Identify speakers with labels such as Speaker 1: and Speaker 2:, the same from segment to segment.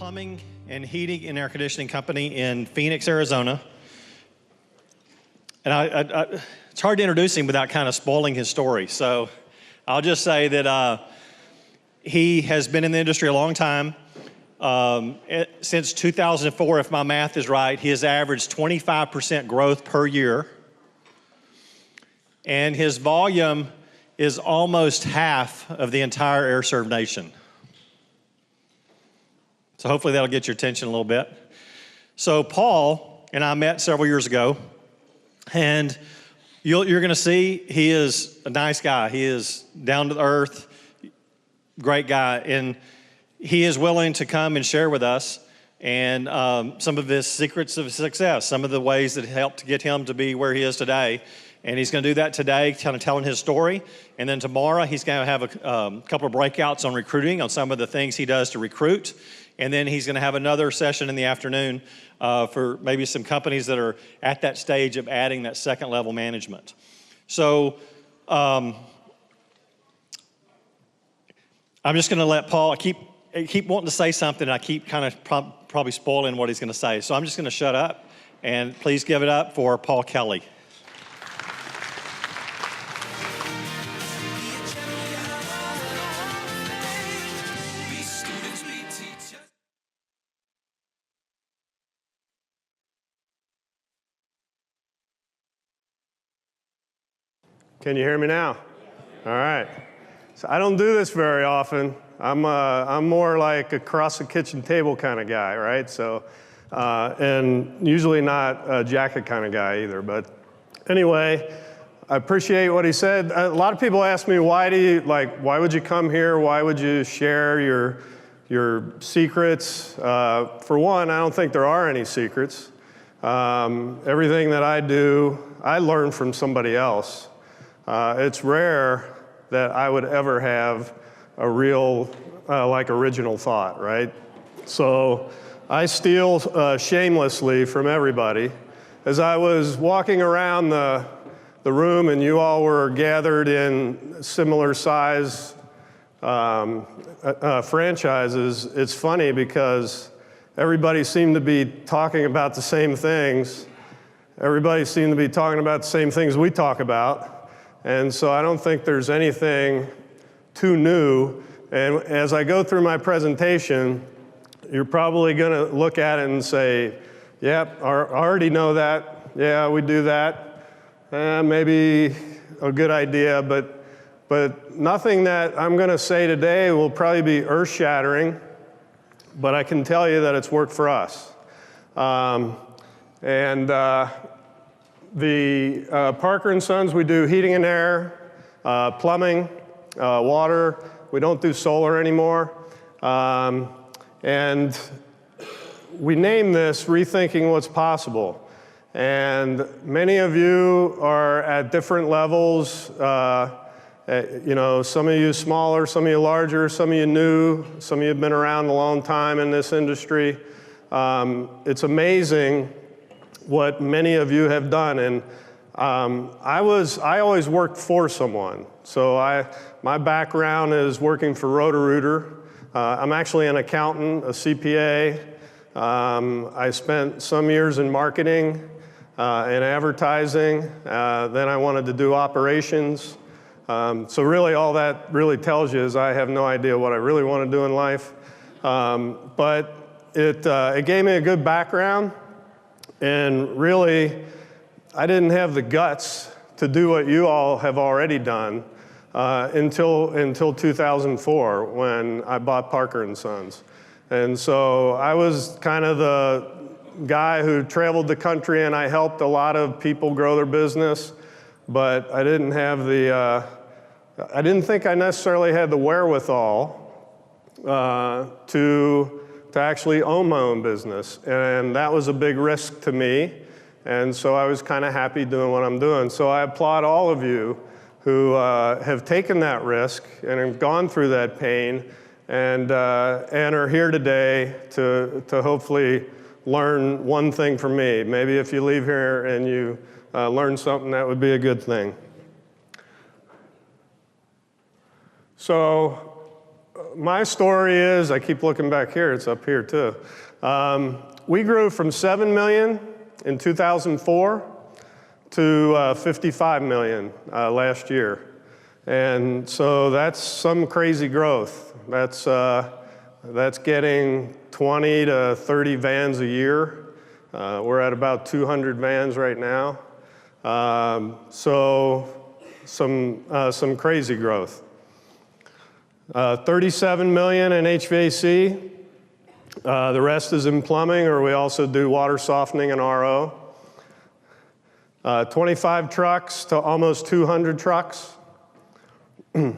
Speaker 1: plumbing and heating and air conditioning company in Phoenix, Arizona. And it's hard to introduce him without kind of spoiling his story. So I'll just say that he has been in the industry a long time. Since 2004, if my math is right, he has averaged 25% growth per year. And his volume is almost half of the entire air-served nation. So hopefully that'll get your attention a little bit. So Paul and I met several years ago, and you're going to see he is a nice guy. He is down to earth, great guy, and he is willing to come and share with us and some of his secrets of success, some of the ways that helped to get him to be where he is today. And he's going to do that today, kind of telling his story. And then tomorrow, he's going to have a couple of breakouts on recruiting, on some of the things he does to recruit. And then he's going to have another session in the afternoon for maybe some companies that are at that stage of adding that second level management. So I'm just going to let Paul, I keep wanting to say something, and I keep kind of probably spoiling what he's going to say. So I'm just going to shut up, and please give it up for Paul Kelly.
Speaker 2: Can you hear me now? All right. So I don't do this very often. I'm more like across the kitchen table kind of guy, right? So, and usually not a jacket kind of guy either. But anyway, I appreciate what he said. A lot of people ask me, why would you come here? Why would you share your secrets? For one, I don't think there are any secrets. Everything that I do, I learn from somebody else. It's rare that I would ever have a real, original thought, right? So I steal shamelessly from everybody. As I was walking around the room and you all were gathered in similar size franchises, it's funny because everybody seemed to be talking about the same things. Everybody seemed to be talking about the same things we talk about. And so I don't think there's anything too new. And as I go through my presentation, you're probably going to look at it and say, yep, I already know that. Yeah, we do that. Maybe a good idea, but nothing that I'm going to say today will probably be earth-shattering, but I can tell you that it's worked for us. The Parker & Sons, we do heating and air, plumbing, water. We don't do solar anymore. And we name this Rethinking What's Possible. And many of you are at different levels. Some of you smaller, some of you larger, some of you new, some of you have been around a long time in this industry. It's amazing what many of you have done, and I always worked for someone. So my background is working for Roto-Rooter. I'm actually an accountant, a CPA. I spent some years in marketing and advertising. Then I wanted to do operations. So really all that really tells you is I have no idea what I really want to do in life. But it gave me a good background. And really, I didn't have the guts to do what you all have already done until 2004 when I bought Parker & Sons. And so I was kind of the guy who traveled the country and I helped a lot of people grow their business, but I didn't have I didn't think I necessarily had the wherewithal to actually own my own business. And that was a big risk to me. And so I was kind of happy doing what I'm doing. So I applaud all of you who have taken that risk and have gone through that pain and are here today to hopefully learn one thing from me. Maybe if you leave here and you learn something, that would be a good thing. So my story is, I keep looking back here, it's up here too. We grew from 7 million in 2004 to 55 million last year. And so that's some crazy growth. That's getting 20 to 30 vans a year. We're at about 200 vans right now. So some crazy growth. 37 million in HVAC. The rest is in plumbing, or we also do water softening and RO. 25 trucks to almost 200 trucks. And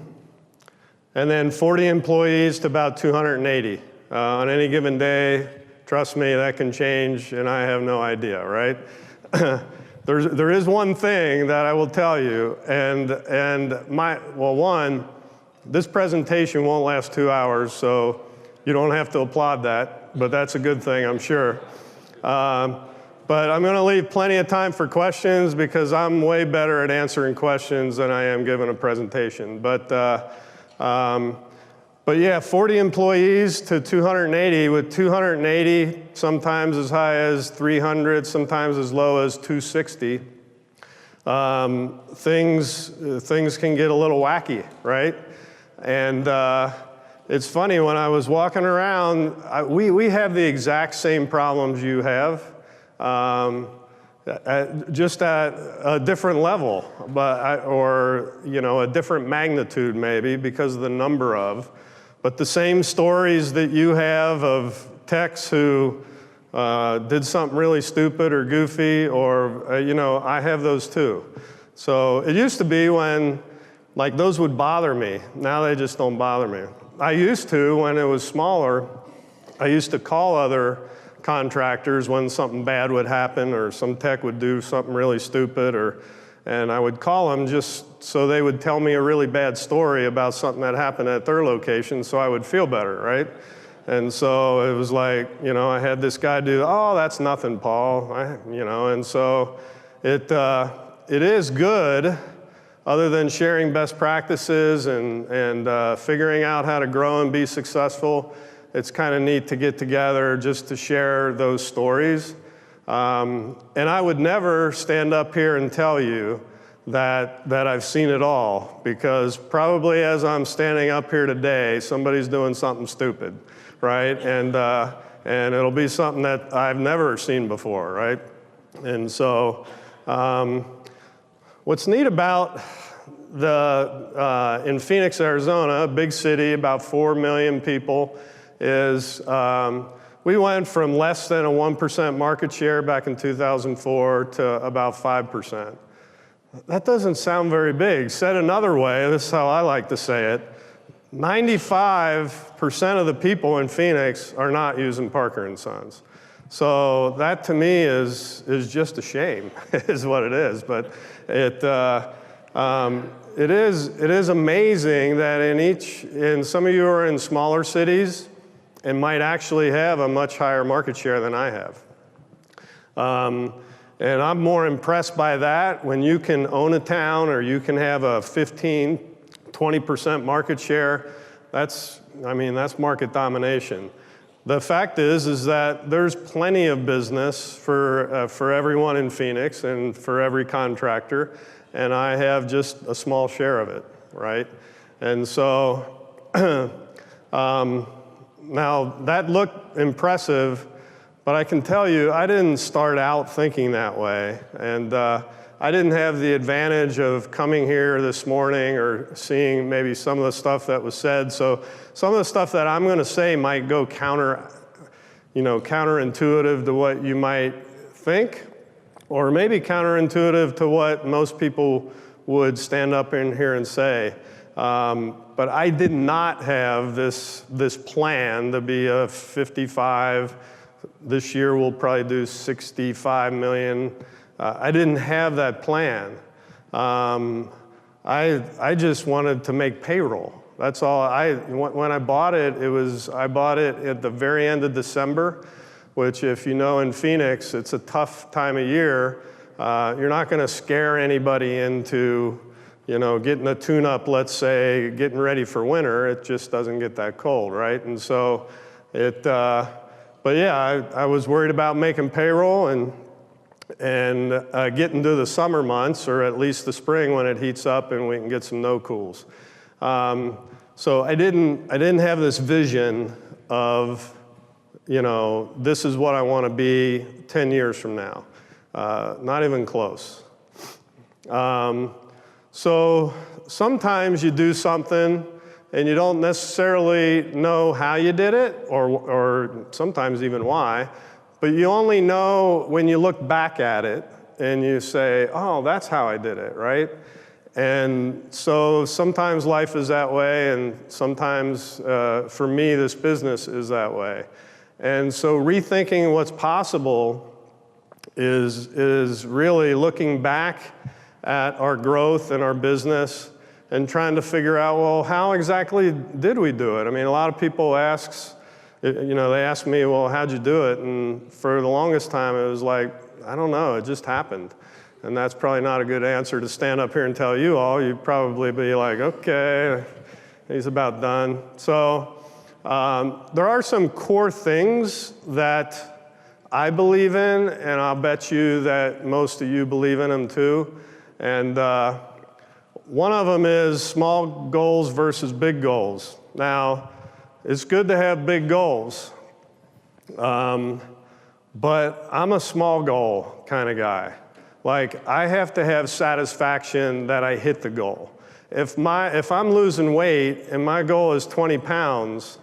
Speaker 2: then 40 employees to about 280. On any given day, trust me, that can change, and I have no idea, right? There is one thing that I will tell you, one, this presentation won't last 2 hours, so you don't have to applaud that, but that's a good thing, I'm sure. But I'm going to leave plenty of time for questions because I'm way better at answering questions than I am giving a presentation. But yeah, 40 employees to 280, with 280 sometimes as high as 300, sometimes as low as 260. Things can get a little wacky, right? And it's funny, when I was walking around, we have the exact same problems you have, just at a different level, or a different magnitude maybe because of the number of. But the same stories that you have of techs who did something really stupid or goofy, or I have those too. So it used to be when those would bother me. Now they just don't bother me. I used to, when it was smaller, I used to call other contractors when something bad would happen or some tech would do something really stupid, and I would call them just so they would tell me a really bad story about something that happened at their location so I would feel better, right? And so it was like, I had this guy do, oh, that's nothing, Paul, and so it is good, other than sharing best practices and figuring out how to grow and be successful. It's kind of neat to get together just to share those stories. And I would never stand up here and tell you that I've seen it all, because probably as I'm standing up here today, somebody's doing something stupid, right? And it'll be something that I've never seen before, right? And so what's neat about in Phoenix, Arizona, a big city, about 4 million people, is we went from less than a 1% market share back in 2004 to about 5%. That doesn't sound very big. Said another way, this is how I like to say it, 95% of the people in Phoenix are not using Parker & Sons. So that to me is just a shame, is what it is. But it is amazing that in some of you are in smaller cities and might actually have a much higher market share than I have. And I'm more impressed by that when you can own a town or you can have a 15, 20% market share. That's market domination. The fact is that there's plenty of business for everyone in Phoenix and for every contractor, and I have just a small share of it, right? And so now that looked impressive, but I can tell you I didn't start out thinking that way, and I didn't have the advantage of coming here this morning or seeing maybe some of the stuff that was said. So some of the stuff that I'm going to say might go counterintuitive to what you might think, or maybe counterintuitive to what most people would stand up in here and say. But I did not have this plan to be a 55. This year we'll probably do 65 million. I didn't have that plan. I just wanted to make payroll. That's all. When I bought it, I bought it at the very end of December, which, if you know, in Phoenix, it's a tough time of year. You're not going to scare anybody into getting a tune-up, let's say, getting ready for winter, it just doesn't get that cold, right? And so but yeah, I was worried about making payroll and getting to the summer months, or at least the spring when it heats up and we can get some no-cools. So I didn't have this vision of, this is what I want to be 10 years from now. Not even close. So sometimes you do something and you don't necessarily know how you did it, or sometimes even why, but you only know when you look back at it and you say, oh, that's how I did it, right? And so sometimes life is that way, and sometimes, for me, this business is that way. And so rethinking what's possible is really looking back at our growth and our business and trying to figure out, well, how exactly did we do it? I mean, a lot of people they ask me, well, how'd you do it? And for the longest time, it was like, I don't know, it just happened. And that's probably not a good answer to stand up here and tell you all. You'd probably be like, okay, he's about done. So there are some core things that I believe in, and I'll bet you that most of you believe in them too. And one of them is small goals versus big goals. Now, it's good to have big goals, but I'm a small goal kind of guy. Like, I have to have satisfaction that I hit the goal. If I'm losing weight and my goal is 20 pounds,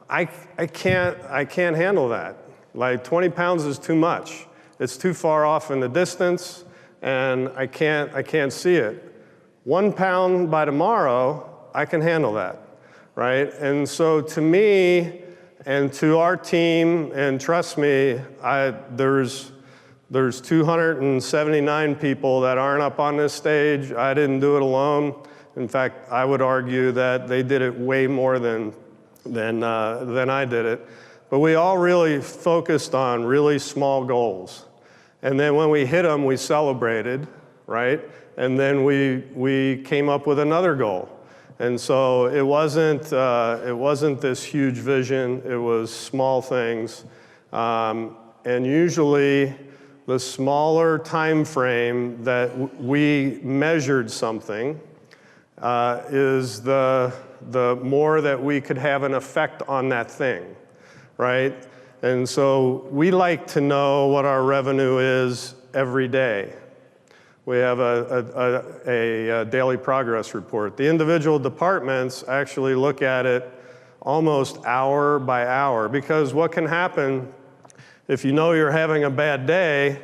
Speaker 2: I can't handle that. Like, 20 pounds is too much. It's too far off in the distance, and I can't see it. 1 pound by tomorrow, I can handle that, right? And so to me and to our team, and trust me, there's 279 people that aren't up on this stage. I didn't do it alone. In fact, I would argue that they did it way more than I did it. But we all really focused on really small goals. And then when we hit them, we celebrated, right? And then we came up with another goal. And so it wasn't this huge vision. It was small things. And usually, the smaller time frame that we measured something is the more that we could have an effect on that thing, right? And so we like to know what our revenue is every day. We have a daily progress report. The individual departments actually look at it almost hour by hour, because what can happen if you know you're having a bad day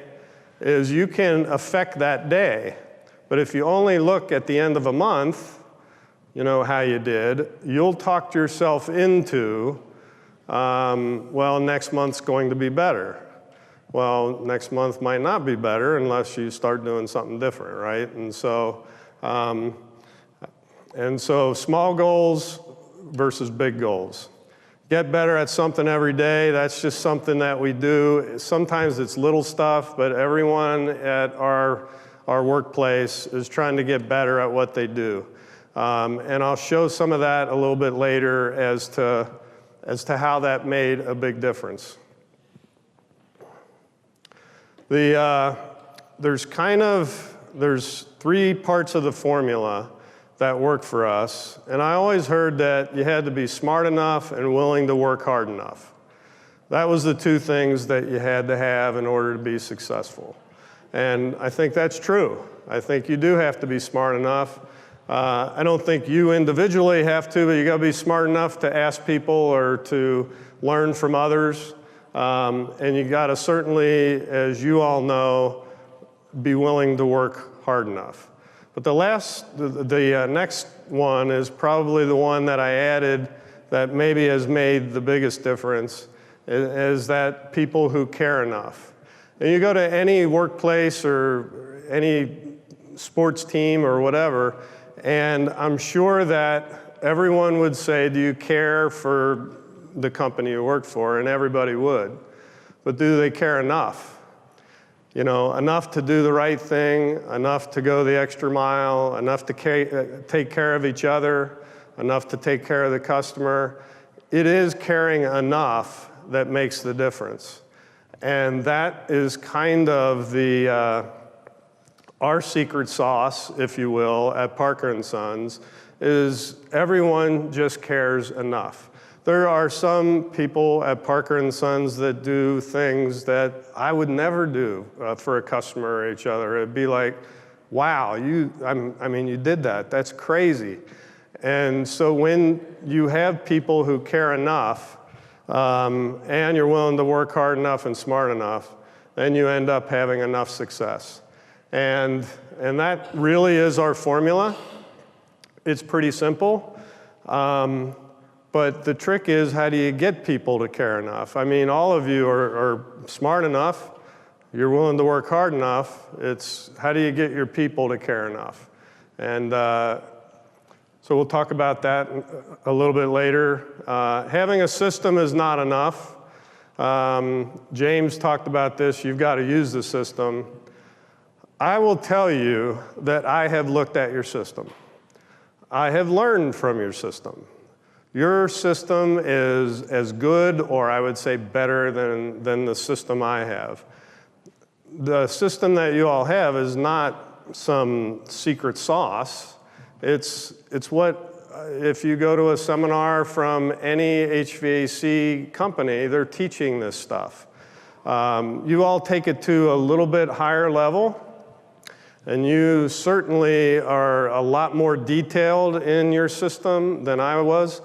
Speaker 2: is you can affect that day. But if you only look at the end of a month, how you did, you'll talk yourself into, well, next month's going to be better. Well, next month might not be better unless you start doing something different, right? And so small goals versus big goals. Get better at something every day. That's just something that we do. Sometimes it's little stuff, but everyone at our workplace is trying to get better at what they do. And I'll show some of that a little bit later as to how that made a big difference. There's 3 parts of the formula that work for us. And I always heard that you had to be smart enough and willing to work hard enough. That was the 2 things that you had to have in order to be successful. And I think that's true. I think you do have to be smart enough. I don't think you individually have to, but you gotta be smart enough to ask people or to learn from others. And you gotta certainly, as you all know, be willing to work hard enough. But the next one is probably the one that I added that maybe has made the biggest difference, is that people who care enough. And you go to any workplace or any sports team or whatever, and I'm sure that everyone would say, do you care for the company you work for? And everybody would. But do they care enough? enough to do the right thing, enough to go the extra mile, enough to take care of each other, enough to take care of the customer. It is caring enough that makes the difference. And that is kind of our secret sauce, if you will, at Parker & Sons, is everyone just cares enough. There are some people at Parker & Sons that do things that I would never do for a customer or each other. It'd be like, wow, you did that. That's crazy. And so when you have people who care enough, and you're willing to work hard enough and smart enough, then you end up having enough success. And that really is our formula. It's pretty simple. But the trick is, how do you get people to care enough? I mean, all of you are smart enough. You're willing to work hard enough. It's how do you get your people to care enough? And so we'll talk about that a little bit later. Having a system is not enough. James talked about this. You've got to use the system. I will tell you that I have looked at your system. I have learned from your system. Your system is as good, or I would say better than the system I have. The system that you all have is not some secret sauce. It's what, if you go to a seminar from any HVAC company, they're teaching this stuff. You all take it to a little bit higher level, and you certainly are a lot more detailed in your system than I was.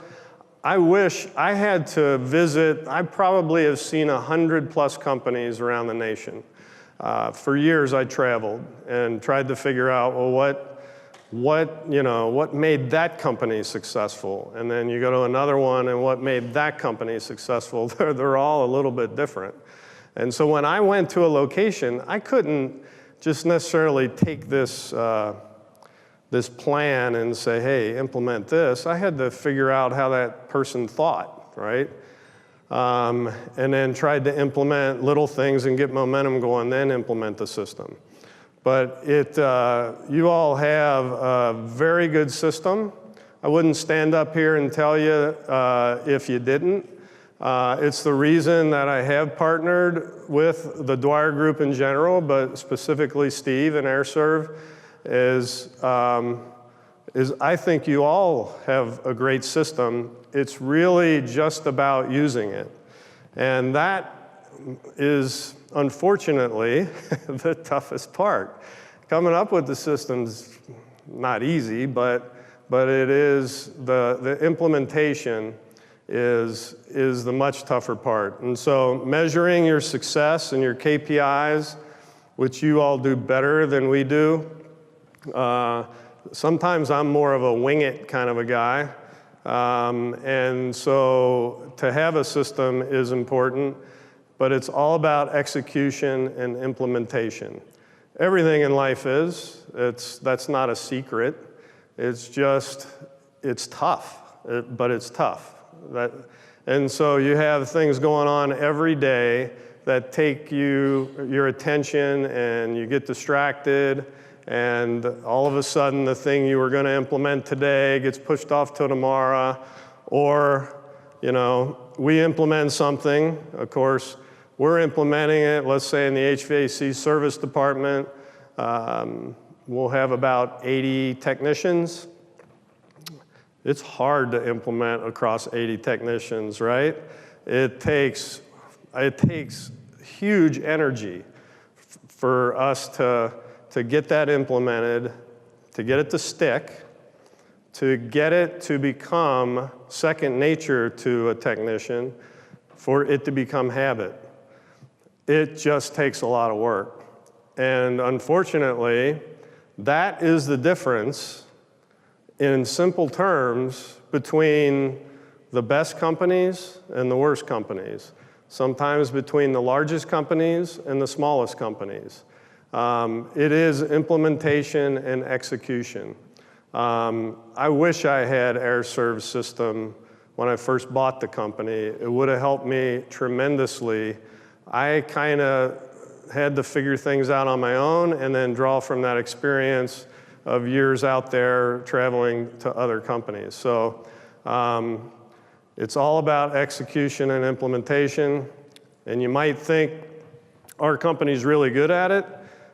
Speaker 2: I wish I had to visit. I probably have seen 100+ companies around the nation. For years I traveled and tried to figure out, well, what made that company successful? And then you go to another one, and what made that company successful? They're all a little bit different. And so when I went to a location, I couldn't just necessarily take this plan and say, hey, implement this. I had to figure out how that person thought, right? And then tried to implement little things and get momentum going, then implement the system. But you all have a very good system. I wouldn't stand up here and tell you if you didn't. It's the reason that I have partnered with the Dwyer Group in general, but specifically Steve and AirServe, is I think you all have a great system. It's really just about using it. And that is, unfortunately, the toughest part. Coming up with the system's not easy, but it is, the implementation is the much tougher part. And so measuring your success and your KPIs, which you all do better than we do, sometimes I'm more of a wing it kind of a guy. And so to have a system is important, but it's all about execution and implementation. Everything in life is. That's not a secret. It's just, it's tough, but it's tough. And so you have things going on every day that take your attention, and you get distracted, and all of a sudden the thing you were going to implement today gets pushed off till tomorrow. Or, we implement something, of course, we're implementing it, let's say in the HVAC service department, we'll have about 80 technicians. It's hard to implement across 80 technicians, right? It takes huge energy for us to get that implemented, to get it to stick, to get it to become second nature to a technician, for it to become habit. It just takes a lot of work. And unfortunately, that is the difference, in simple terms, between the best companies and the worst companies. Sometimes between the largest companies and the smallest companies. It is implementation and execution. I wish I had AirServe's system when I first bought the company. It would have helped me tremendously. I kind of had to figure things out on my own and then draw from that experience of years out there traveling to other companies. So it's all about execution and implementation. And you might think our company's really good at it.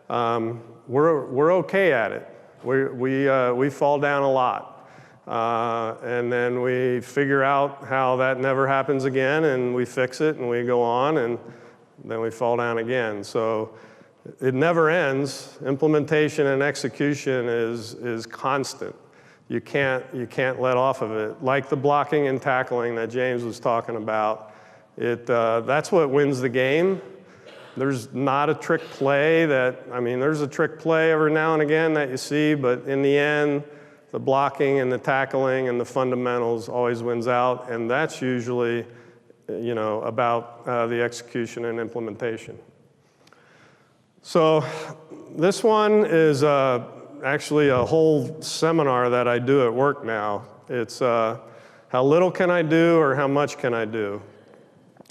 Speaker 2: We're okay at it. We fall down a lot. And then we figure out how that never happens again, and we fix it, and we go on, and then we fall down again. So it never ends. Implementation and execution is constant. You can't let off of it. Like the blocking and tackling that James was talking about, that's what wins the game. There's not a trick play there's a trick play every now and again that you see, but in the end, the blocking and the tackling and the fundamentals always wins out, and that's usually, about the execution and implementation. So this one is actually a whole seminar that I do at work now. It's how little can I do or how much can I do?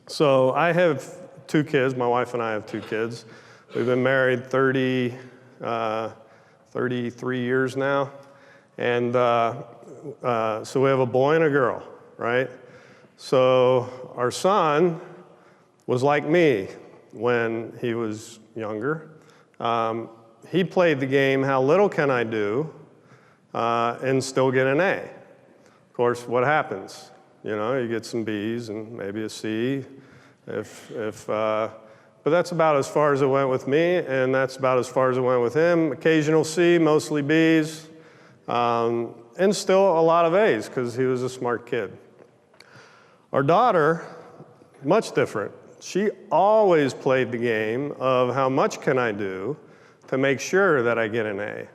Speaker 2: So I have 2 kids. My wife and I have 2 kids. We've been married 33 years now. And so we have a boy and a girl, right? So our son was like me when he was younger. He played the game, how little can I do, and still get an A. Of course, what happens? You get some B's and maybe a C. But that's about as far as it went with me, and that's about as far as it went with him. Occasional C, mostly B's. And still a lot of A's because he was a smart kid. Our daughter, much different. She always played the game of how much can I do to make sure that I get an A.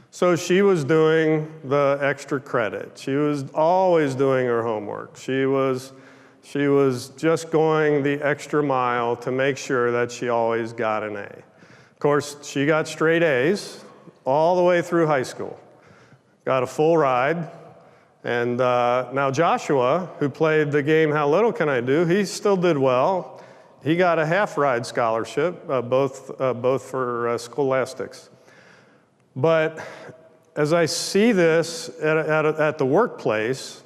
Speaker 2: So she was doing the extra credit. She was always doing her homework. She was just going the extra mile to make sure that she always got an A. Of course, she got straight A's all the way through high school. Got a full ride. And now Joshua, who played the game How Little Can I Do, he still did well. He got a half-ride scholarship, both for scholastics. But as I see this at the workplace,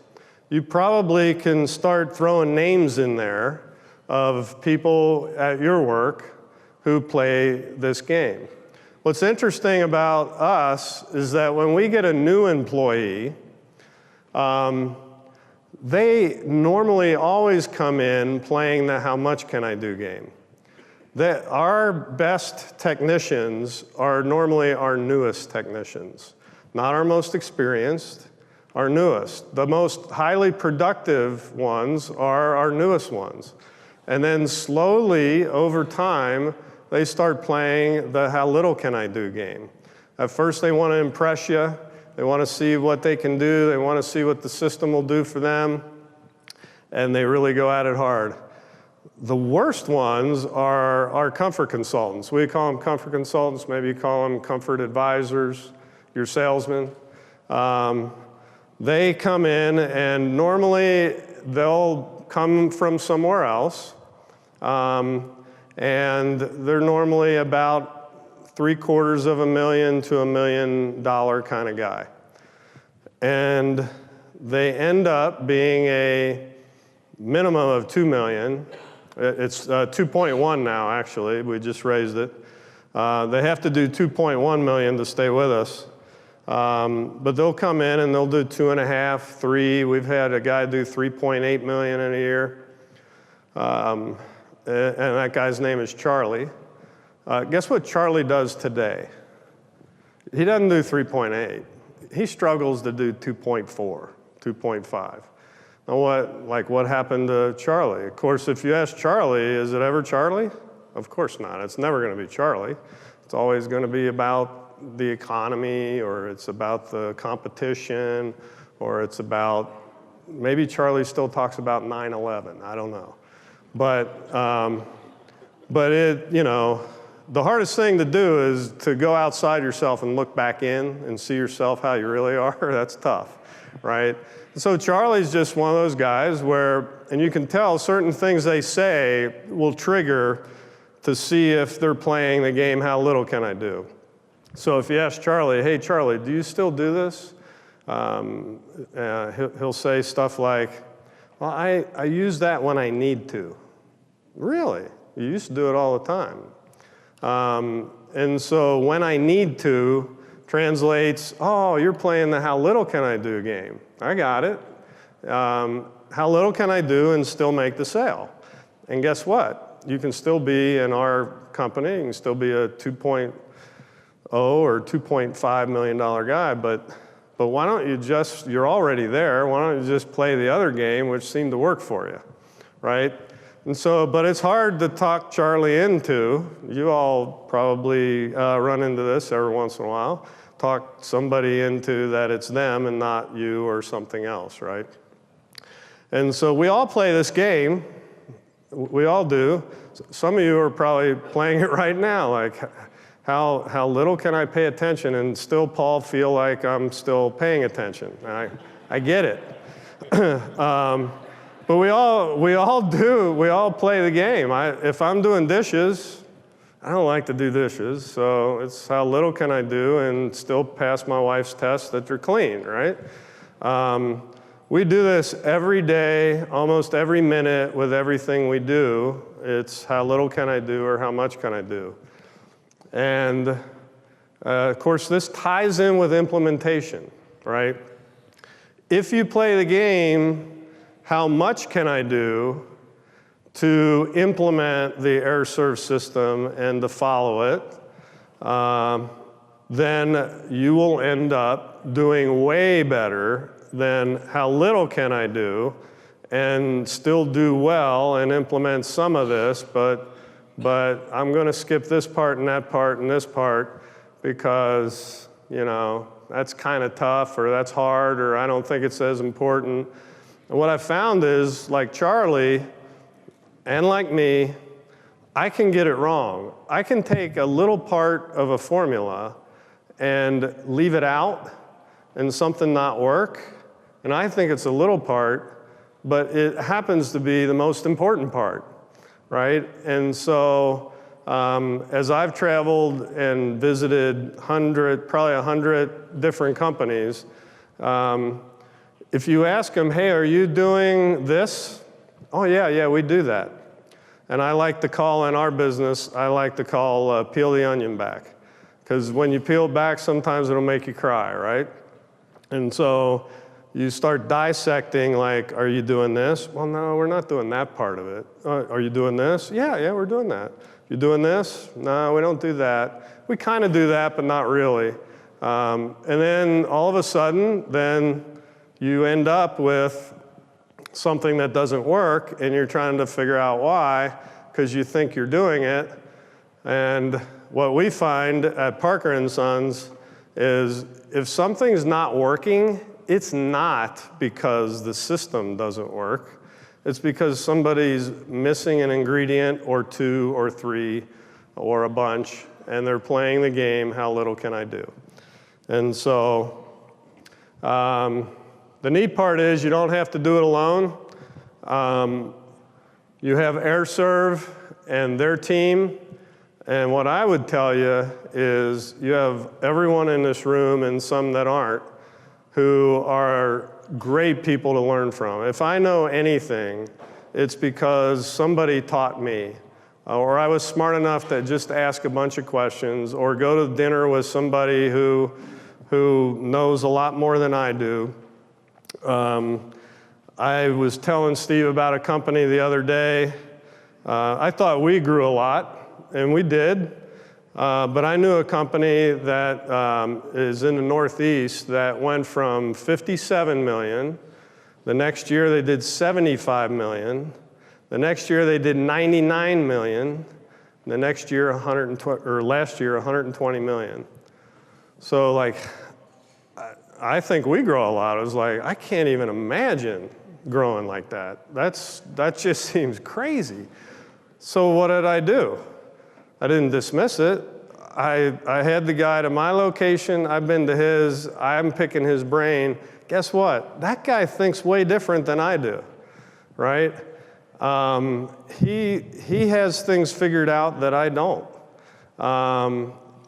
Speaker 2: you probably can start throwing names in there of people at your work who play this game. What's interesting about us is that when we get a new employee, they normally always come in playing the how much can I do game. Our best technicians are normally our newest technicians, not our most experienced, our newest. The most highly productive ones are our newest ones. And then slowly, over time, they start playing the how little can I do game. At first, they want to impress you. They want to see what they can do. They want to see what the system will do for them. And they really go at it hard. The worst ones are our comfort consultants. We call them comfort consultants. Maybe you call them comfort advisors, your salesmen. They come in, and normally they'll come from somewhere else. And they're normally about $750,000 to $1 million kind of guy. And they end up being a minimum of $2 million. It's 2.1 now, actually. We just raised it. They have to do 2.1 million to stay with us. But they'll come in and they'll do 2.5, 3. We've had a guy do 3.8 million in a year. And that guy's name is Charlie. Guess what Charlie does today? He doesn't do 3.8. He struggles to do 2.4, 2.5. Now what happened to Charlie? Of course, if you ask Charlie, is it ever Charlie? Of course not. It's never going to be Charlie. It's always going to be about the economy, or it's about the competition, or it's about, maybe Charlie still talks about 9/11. I don't know. But the hardest thing to do is to go outside yourself and look back in and see yourself how you really are. That's tough, right? So Charlie's just one of those guys where, and you can tell certain things they say will trigger to see if they're playing the game, how little can I do? So if you ask Charlie, hey, Charlie, do you still do this? He'll say stuff like, well, I use that when I need to. Really? You used to do it all the time. And so when I need to translates, oh, you're playing the how little can I do game. I got it. How little can I do and still make the sale? And guess what? You can still be in our company, you can still be a 2.0 or $2.5 million guy, but why don't you just, you're already there, why don't you just play the other game which seemed to work for you, right? And so, but it's hard to talk Charlie into, you all probably run into this every once in a while, talk somebody into that it's them and not you or something else, right? And so we all play this game, we all do. Some of you are probably playing it right now, like how little can I pay attention and still, Paul, feel like I'm still paying attention. I get it. But we all play the game. If I'm doing dishes, I don't like to do dishes, so it's how little can I do and still pass my wife's test that they're clean, right? We do this every day, almost every minute with everything we do. It's how little can I do or how much can I do? And of course, this ties in with implementation, right? If you play the game, how much can I do to implement the air serve system and to follow it, then you will end up doing way better than how little can I do and still do well and implement some of this, but I'm going to skip this part and that part and this part because, you know, that's kind of tough or that's hard or I don't think it's as important. And what I found is, like Charlie and like me, I can get it wrong. I can take a little part of a formula and leave it out and something not work. And I think it's a little part, but it happens to be the most important part, right? And so as I've traveled and visited probably 100 different companies, if you ask them, hey, are you doing this? Oh, yeah, we do that. And I like to call in our business, I like to call peel the onion back. Because when you peel it back, sometimes it'll make you cry, right? And so you start dissecting, like, are you doing this? Well, no, we're not doing that part of it. Are you doing this? Yeah, we're doing that. You doing this? No, we don't do that. We kind of do that, but not really. And then all of a sudden, then you end up with something that doesn't work, and you're trying to figure out why, because you think you're doing it. And what we find at Parker & Sons is if something's not working, it's not because the system doesn't work. It's because somebody's missing an ingredient or two or three or a bunch, and they're playing the game, how little can I do? And so the neat part is you don't have to do it alone. You have AirServe and their team, and what I would tell you is you have everyone in this room and some that aren't who are great people to learn from. If I know anything, it's because somebody taught me, or I was smart enough to just ask a bunch of questions, or go to dinner with somebody who knows a lot more than I do. I was telling Steve about a company the other day. I thought we grew a lot, and we did. But I knew a company that is in the Northeast that went from 57 million. The next year they did 75 million. The next year they did 99 million. The next year, last year, 120 million. So like, I think we grow a lot. It was like, I can't even imagine growing like that. That just seems crazy. So what did I do? I didn't dismiss it. I had the guy to my location. I've been to his. I'm picking his brain. Guess what? That guy thinks way different than I do, right? he has things figured out that I don't.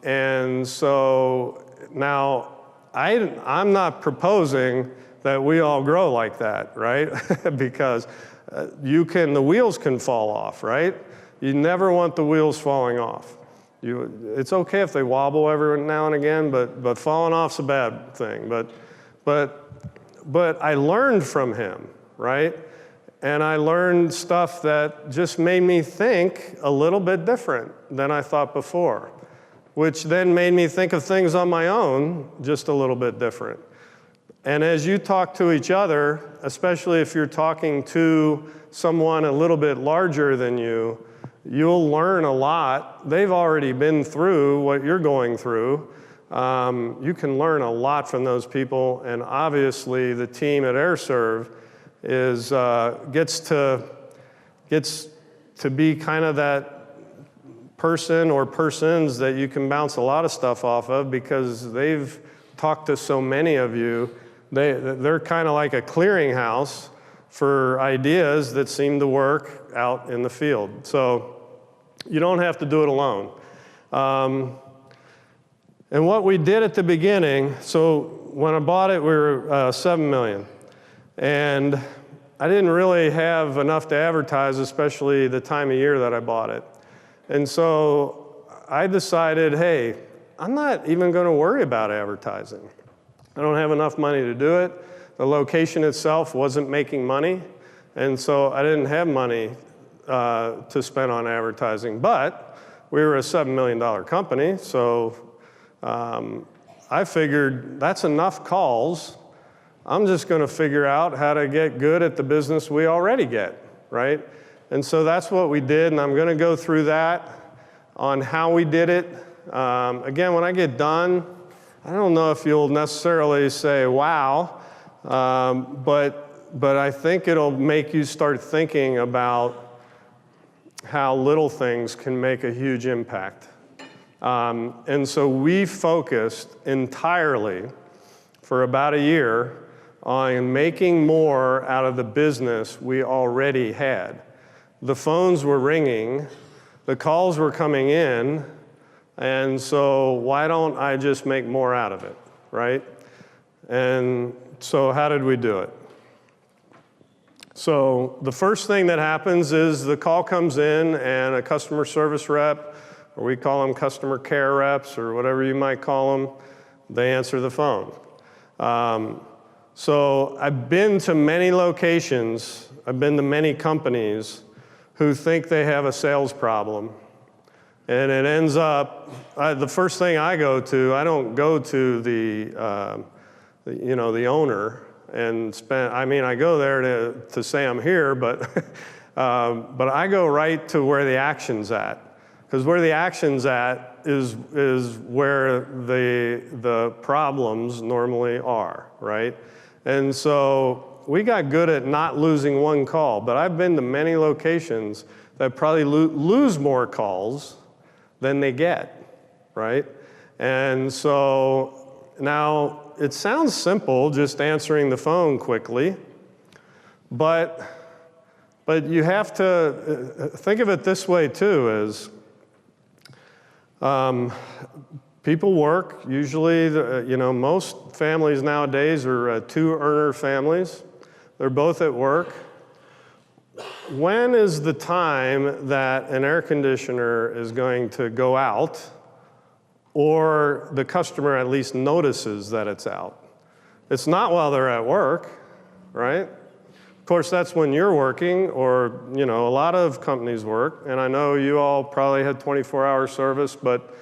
Speaker 2: And so now I'm not proposing that we all grow like that, right? Because the wheels can fall off, right? You never want the wheels falling off. It's okay if they wobble every now and again, but falling off's a bad thing. But I learned from him, right? And I learned stuff that just made me think a little bit different than I thought before, which then made me think of things on my own just a little bit different. And as you talk to each other, especially if you're talking to someone a little bit larger than you, you'll learn a lot. They've already been through what you're going through. You can learn a lot from those people, and obviously the team at AirServe gets to be kind of that person or persons that you can bounce a lot of stuff off of because they've talked to so many of you. They're kind of like a clearinghouse for ideas that seem to work out in the field. So you don't have to do it alone. And what we did at the beginning, so when I bought it, we were $7 million. And I didn't really have enough to advertise, especially the time of year that I bought it. And so I decided, hey, I'm not even going to worry about advertising. I don't have enough money to do it. The location itself wasn't making money, and so I didn't have money to spend on advertising. But we were a $7 million company, so I figured that's enough calls. I'm just going to figure out how to get good at the business we already get, right? And so that's what we did, and I'm going to go through that on how we did it. Again, when I get done, I don't know if you'll necessarily say, wow, but I think it'll make you start thinking about how little things can make a huge impact. And so we focused entirely for about a year on making more out of the business we already had. The phones were ringing, the calls were coming in, and so why don't I just make more out of it, right? And so how did we do it? So the first thing that happens is the call comes in and a customer service rep, or we call them customer care reps or whatever you might call them, they answer the phone. So I've been to many locations, I've been to many companies who think they have a sales problem. And it ends up, the first thing I go to, I don't go to the owner and spend, I go there to say I'm here, but I go right to where the action's at. Because where the action's at is where the problems normally are, right? And so we got good at not losing one call, but I've been to many locations that probably lose more calls than they get, right? And so now it sounds simple, just answering the phone quickly, but you have to think of it this way too, is people work. Usually, most families nowadays are two-earner families. They're both at work. When is the time that an air conditioner is going to go out, or the customer at least notices that it's out? It's not while they're at work, right? Of course, that's when you're working, or a lot of companies work, and I know you all probably had 24-hour service, but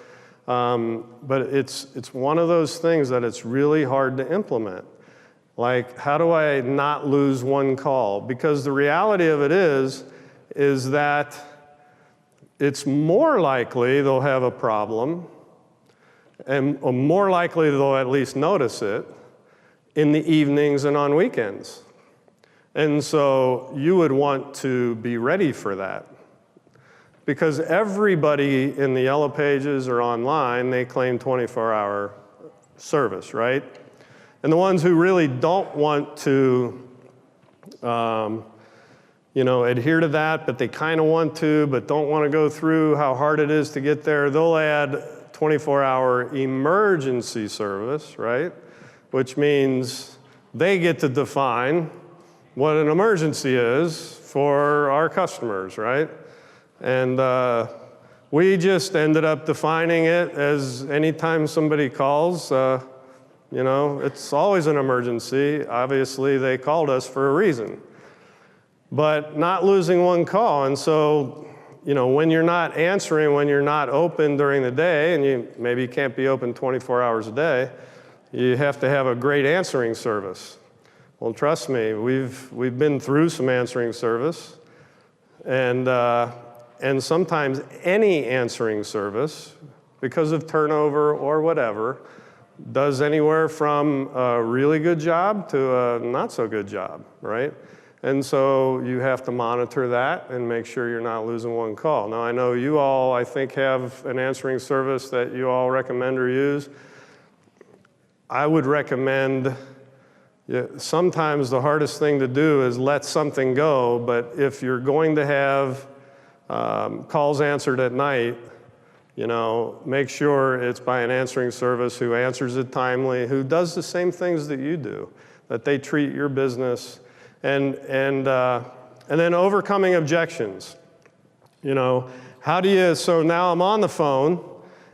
Speaker 2: it's one of those things that it's really hard to implement. Like, how do I not lose one call? Because the reality of it is that it's more likely they'll have a problem, and more likely they'll at least notice it in the evenings and on weekends. And so you would want to be ready for that. Because everybody in the Yellow Pages or online, they claim 24-hour service, right? And the ones who really don't want to adhere to that, but they kind of want to, but don't want to go through how hard it is to get there, they'll add 24-hour emergency service, right? Which means they get to define what an emergency is for our customers, right? And we just ended up defining it as anytime somebody calls, it's always an emergency. Obviously, they called us for a reason. But not losing one call. And so, when you're not answering, when you're not open during the day, and you maybe can't be open 24 hours a day, you have to have a great answering service. Well, trust me, we've been through some answering service, and sometimes any answering service, because of turnover or whatever, does anywhere from a really good job to a not so good job, right? And so you have to monitor that and make sure you're not losing one call. Now, I know you all, I think, have an answering service that you all recommend or use. I would recommend, sometimes the hardest thing to do is let something go, but if you're going to have calls answered at night, make sure it's by an answering service who answers it timely, who does the same things that you do, that they treat your business, and then overcoming objections. How do you, so now I'm on the phone,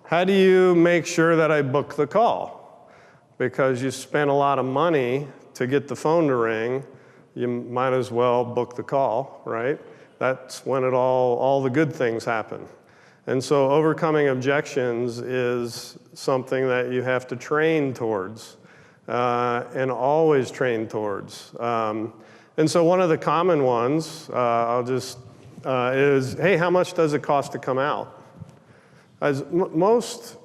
Speaker 2: how do you make sure that I book the call? Because you spent a lot of money to get the phone to ring, you might as well book the call, right? That's when all the good things happen. And so overcoming objections is something that you have to train towards and always train towards. And so one of the common ones, is, hey, how much does it cost to come out? As most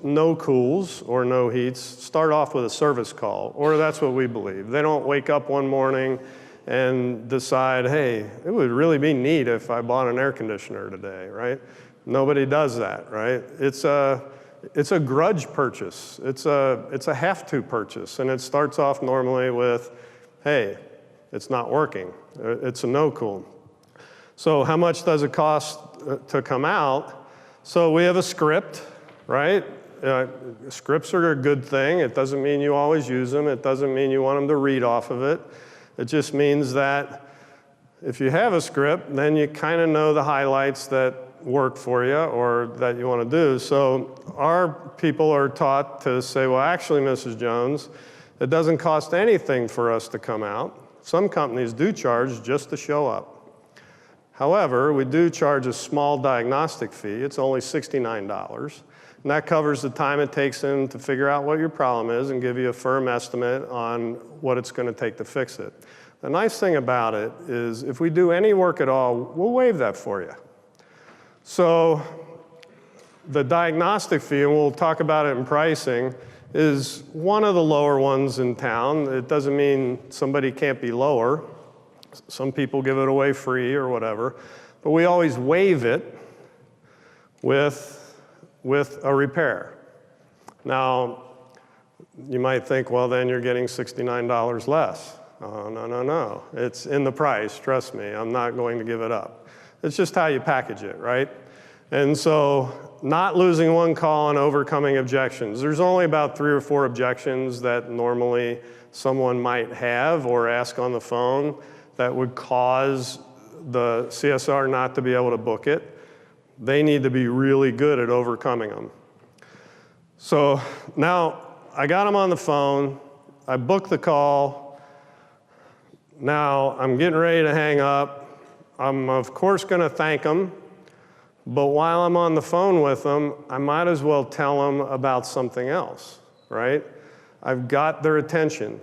Speaker 2: no cools or no heats start off with a service call, or that's what we believe. They don't wake up one morning and decide, hey, it would really be neat if I bought an air conditioner today, right? Nobody does that, right? It's a grudge purchase. It's a have-to purchase, and it starts off normally with, hey, it's not working. It's a no-cool. So how much does it cost to come out? So we have a script, right? Scripts are a good thing. It doesn't mean you always use them. It doesn't mean you want them to read off of it. It just means that if you have a script, then you kind of know the highlights that work for you or that you want to do. So our people are taught to say, well, actually, Mrs. Jones, it doesn't cost anything for us to come out. Some companies do charge just to show up. However, we do charge a small diagnostic fee. It's only $69. And that covers the time it takes them to figure out what your problem is and give you a firm estimate on what it's going to take to fix it. The nice thing about it is if we do any work at all, we'll waive that for you. So the diagnostic fee, and we'll talk about it in pricing, is one of the lower ones in town. It doesn't mean somebody can't be lower. Some people give it away free or whatever. But we always waive it with a repair. Now, you might think, well, then you're getting $69 less. Oh, no. It's in the price, trust me. I'm not going to give it up. It's just how you package it, right? And so not losing one call and overcoming objections. There's only about 3 or 4 objections that normally someone might have or ask on the phone that would cause the CSR not to be able to book it. They need to be really good at overcoming them. So now I got them on the phone. I booked the call. Now I'm getting ready to hang up. I'm, of course, going to thank them. But while I'm on the phone with them, I might as well tell them about something else, right? I've got their attention.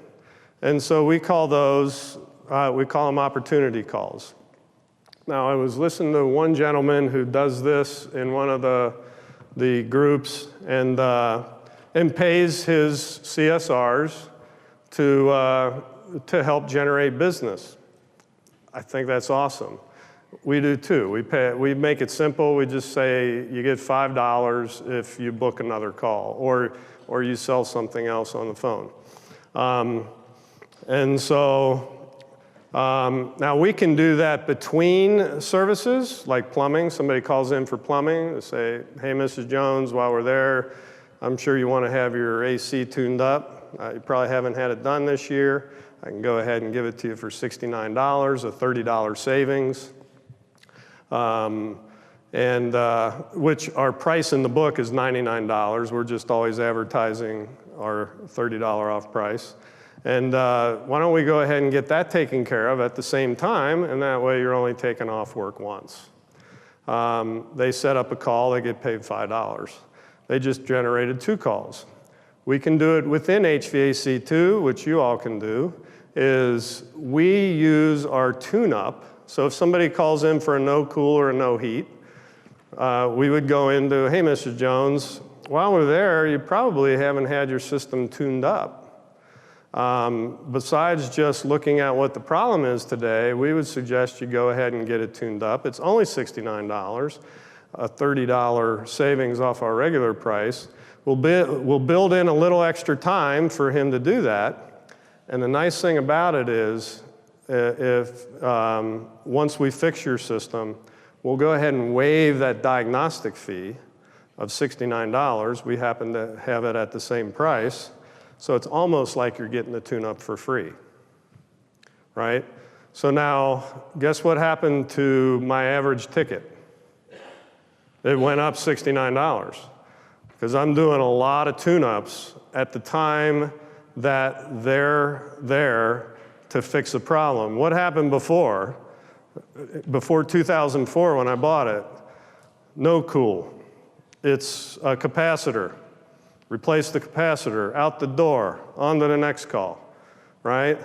Speaker 2: And so we call those, we call them opportunity calls. Now, I was listening to one gentleman who does this in one of the groups and pays his CSRs to help generate business. I think that's awesome. We do too. We make it simple. We just say you get $5 if you book another call or you sell something else on the phone. And so Now we can do that between services, like plumbing. Somebody calls in for plumbing. They say, hey, Mrs. Jones, while we're there, I'm sure you want to have your AC tuned up. You probably haven't had it done this year. I can go ahead and give it to you for $69, a $30 savings. Which our price in the book is $99. We're just always advertising our $30 off price. And why don't we go ahead and get that taken care of at the same time, and that way you're only taking off work once. They set up a call, they get paid $5. They just generated 2 calls. We can do it within HVAC too, which you all can do, is we use our tune-up. So if somebody calls in for a no cool or a no heat, we would go into, hey, Mr. Jones, while we're there, you probably haven't had your system tuned up. Besides just looking at what the problem is today, we would suggest you go ahead and get it tuned up. It's only $69, a $30 savings off our regular price. We'll build in a little extra time for him to do that. And the nice thing about it is, once we fix your system, we'll go ahead and waive that diagnostic fee of $69. We happen to have it at the same price. So it's almost like you're getting the tune-up for free, right? So now, guess what happened to my average ticket? It went up $69 because I'm doing a lot of tune-ups at the time that they're there to fix a problem. What happened before? Before 2004 when I bought it, no cool. It's a capacitor. Replace the capacitor, out the door, on to the next call, right?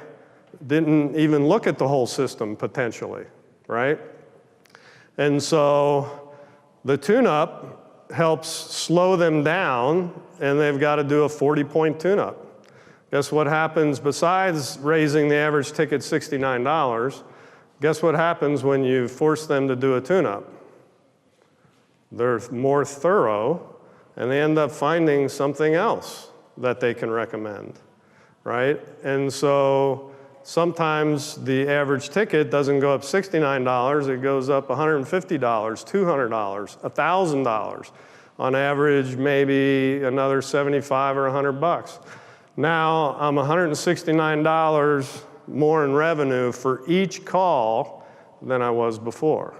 Speaker 2: Didn't even look at the whole system potentially, right? And so the tune-up helps slow them down, and they've got to do a 40-point tune-up. Guess what happens besides raising the average ticket $69? Guess what happens when you force them to do a tune-up? They're more thorough, and they end up finding something else that they can recommend, right? And so sometimes the average ticket doesn't go up $69, it goes up $150, $200, $1,000. On average, maybe another $75 or $100. Now I'm $169 more in revenue for each call than I was before.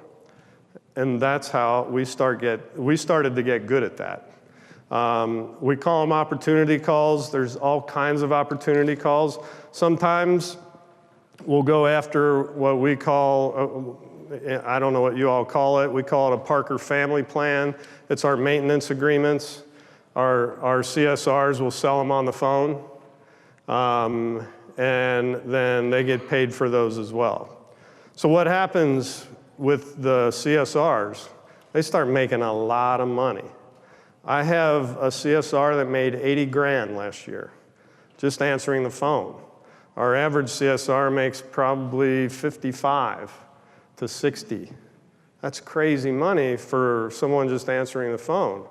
Speaker 2: And that's how we started to get good at that. We call them opportunity calls. There's all kinds of opportunity calls. Sometimes we'll go after what we call, I don't know what you all call it. We call it a Parker family plan. It's our maintenance agreements. Our CSRs will sell them on the phone. And then they get paid for those as well. So what happens with the CSRs? They start making a lot of money. I have a CSR that made 80 grand last year, just answering the phone. Our average CSR makes probably 55 to 60. That's crazy money for someone just answering the phone.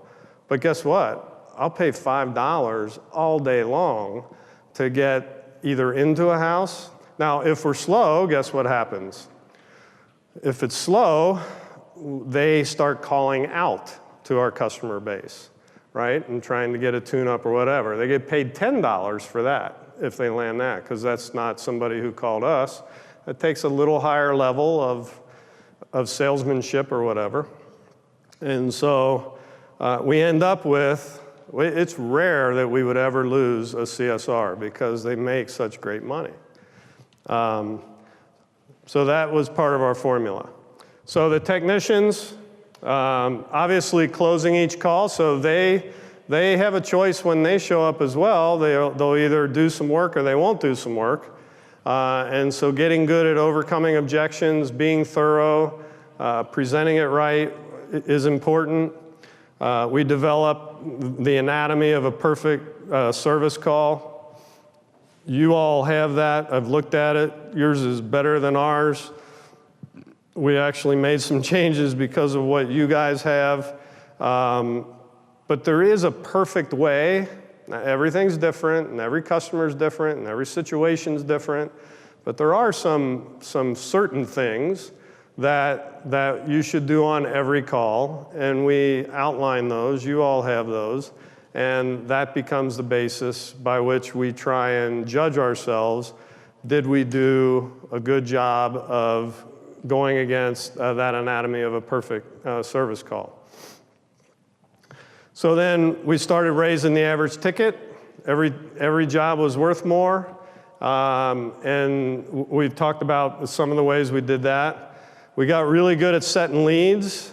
Speaker 2: But guess what? I'll pay $5 all day long to get either into a house. Now, if we're slow, guess what happens? If it's slow, they start calling out to our customer base, right? And trying to get a tune-up or whatever. They get paid $10 for that if they land that, because that's not somebody who called us. It takes a little higher level of salesmanship or whatever. And so we end up with, it's rare that we would ever lose a CSR because they make such great money. So that was part of our formula. So the technicians, obviously closing each call, so they have a choice when they show up as well. They'll either do some work or they won't do some work. And so getting good at overcoming objections, being thorough, presenting it right is important. We develop the anatomy of a perfect service call. You all have that. I've looked at it. Yours is better than ours. We actually made some changes because of what you guys have. But there is a perfect way. Now, everything's different, and every customer's different, and every situation's different. But there are some certain things that you should do on every call, and we outline those. You all have those, and that becomes the basis by which we try and judge ourselves. Did we do a good job of going against that anatomy of a perfect service call? So then we started raising the average ticket. Every job was worth more. And we've talked about some of the ways we did that. We got really good at setting leads.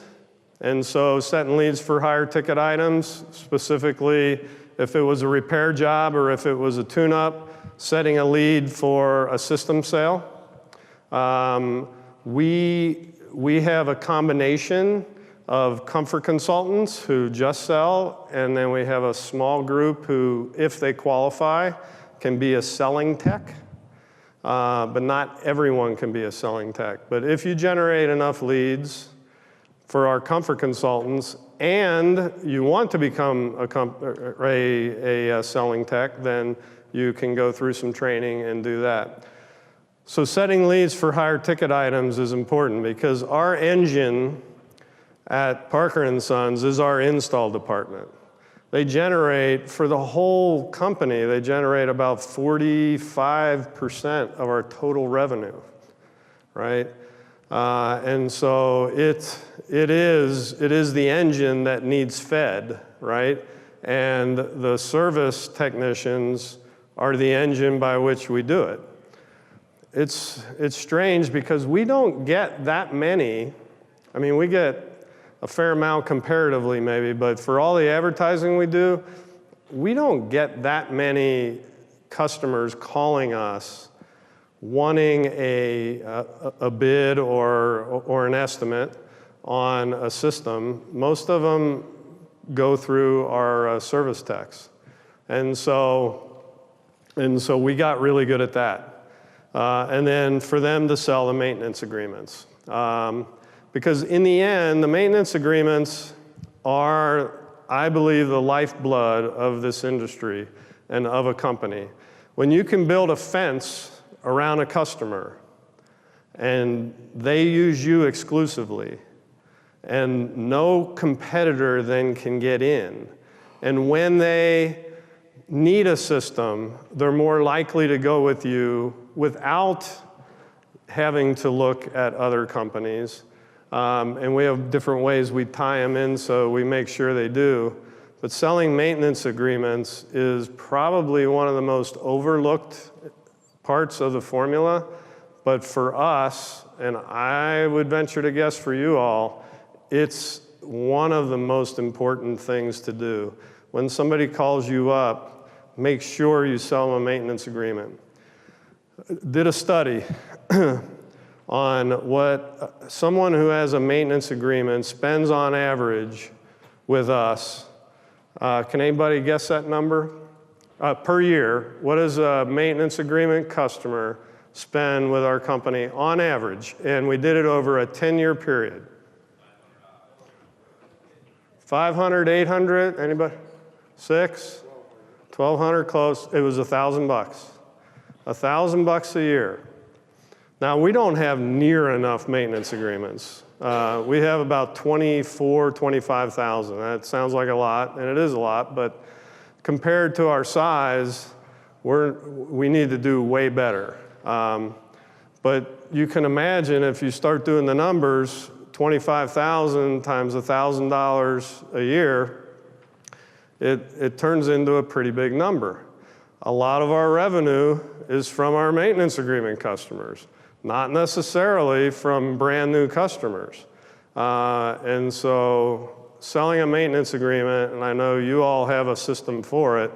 Speaker 2: And so setting leads for higher ticket items, specifically if it was a repair job or if it was a tune-up, setting a lead for a system sale. We have a combination of comfort consultants who just sell, and then we have a small group who, if they qualify, can be a selling tech. But not everyone can be a selling tech. But if you generate enough leads for our comfort consultants and you want to become a selling tech, then you can go through some training and do that. So setting leads for higher ticket items is important because our engine at Parker & Sons is our install department. They generate, for the whole company, they generate about 45% of our total revenue, right? And so it is the engine that needs fed, right? And the service technicians are the engine by which we do it. It's strange because we don't get that many. I mean, we get a fair amount comparatively maybe, but for all the advertising we do, we don't get that many customers calling us wanting a bid or an estimate on a system. Most of them go through our service techs. And so we got really good at that. And then for them to sell the maintenance agreements. Because in the end, the maintenance agreements are, I believe, the lifeblood of this industry and of a company. When you can build a fence around a customer and they use you exclusively and no competitor then can get in, and when they need a system, they're more likely to go with you without having to look at other companies. And we have different ways we tie them in so we make sure they do. But selling maintenance agreements is probably one of the most overlooked parts of the formula. But for us, and I would venture to guess for you all, it's one of the most important things to do. When somebody calls you up, make sure you sell them a maintenance agreement. Did a study on what someone who has a maintenance agreement spends on average with us. Can anybody guess that number? Per year, what does a maintenance agreement customer spend with our company on average? And we did it over a 10-year period. 500, 800, anybody? 6? 1,200, close. It was $1,000. $1,000 a year. Now, we don't have near enough maintenance agreements. We have about 24, 25,000. That sounds like a lot, and it is a lot, but compared to our size, we need to do way better. But you can imagine if you start doing the numbers, 25,000 times $1,000 a year, it turns into a pretty big number. A lot of our revenue is from our maintenance agreement customers, not necessarily from brand new customers. And so selling a maintenance agreement, and I know you all have a system for it,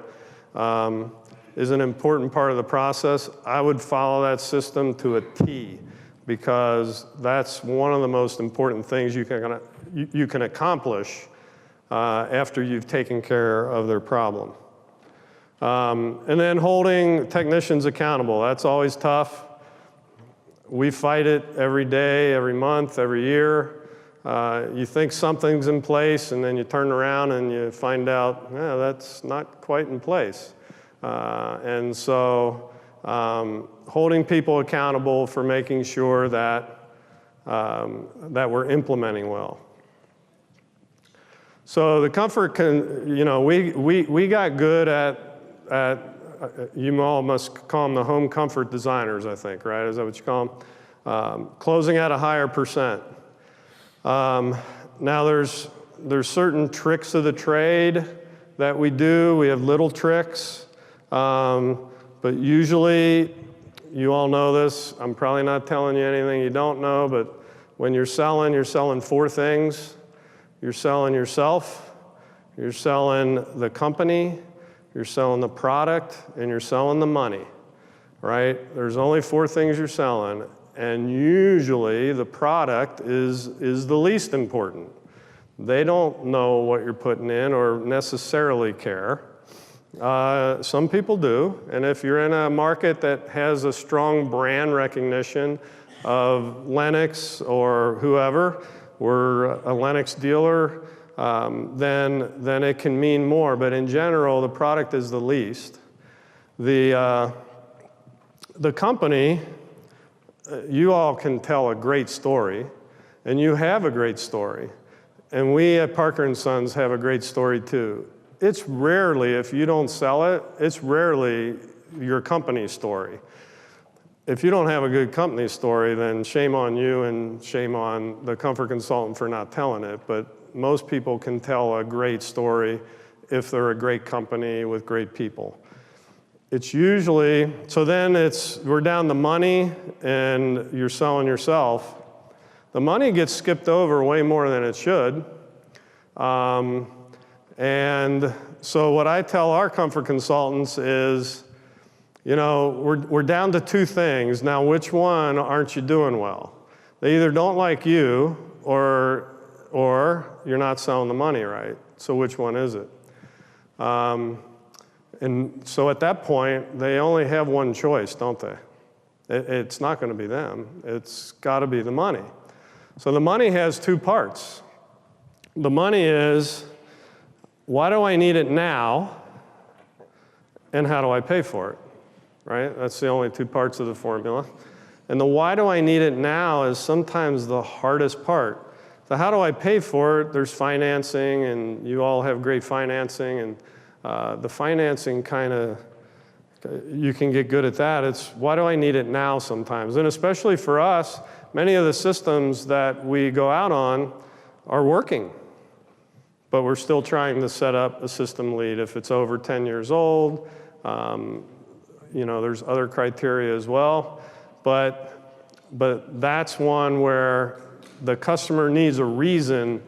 Speaker 2: is an important part of the process. I would follow that system to a T because that's one of the most important things you can accomplish after you've taken care of their problem. And then holding technicians accountable, that's always tough. We fight it every day, every month, every year. You think something's in place, and then you turn around and you find out, yeah, that's not quite in place. And so holding people accountable for making sure that, that we're implementing well. So the comfort we got good at you all must call them the home comfort designers, I think, right? Is that what you call them? Closing at a higher percent. Now there's certain tricks of the trade that we do. We have little tricks, but usually, you all know this. I'm probably not telling you anything you don't know, but when you're selling four things. You're selling yourself, you're selling the company, you're selling the product, and you're selling the money, right? There's only four things you're selling, and usually the product is the least important. They don't know what you're putting in or necessarily care. Some people do, and if you're in a market that has a strong brand recognition of Lennox or whoever, we're a Lennox dealer, then it can mean more. But in general, the product is the least. The company, you all can tell a great story, and you have a great story. And we at Parker & Sons have a great story too. It's rarely, if you don't sell it, it's rarely your company's story. If you don't have a good company story, then shame on you and shame on the comfort consultant for not telling it. But most people can tell a great story if they're a great company with great people. It's usually, so then we're down to money and you're selling yourself. The money gets skipped over way more than it should. And so what I tell our comfort consultants is, we're down to two things. Now, which one aren't you doing well? They either don't like you or you're not selling the money right. So which one is it? And so at that point, they only have one choice, don't they? It's not going to be them. It's got to be the money. So the money has two parts. The money is, why do I need it now? And how do I pay for it? Right? That's the only two parts of the formula. And the why do I need it now is sometimes the hardest part. So how do I pay for it? There's financing, and you all have great financing, and the financing kind of, you can get good at that. It's why do I need it now sometimes? And especially for us, many of the systems that we go out on are working, but we're still trying to set up a system lead. If it's over 10 years old, there's other criteria as well, but that's one where the customer needs a reason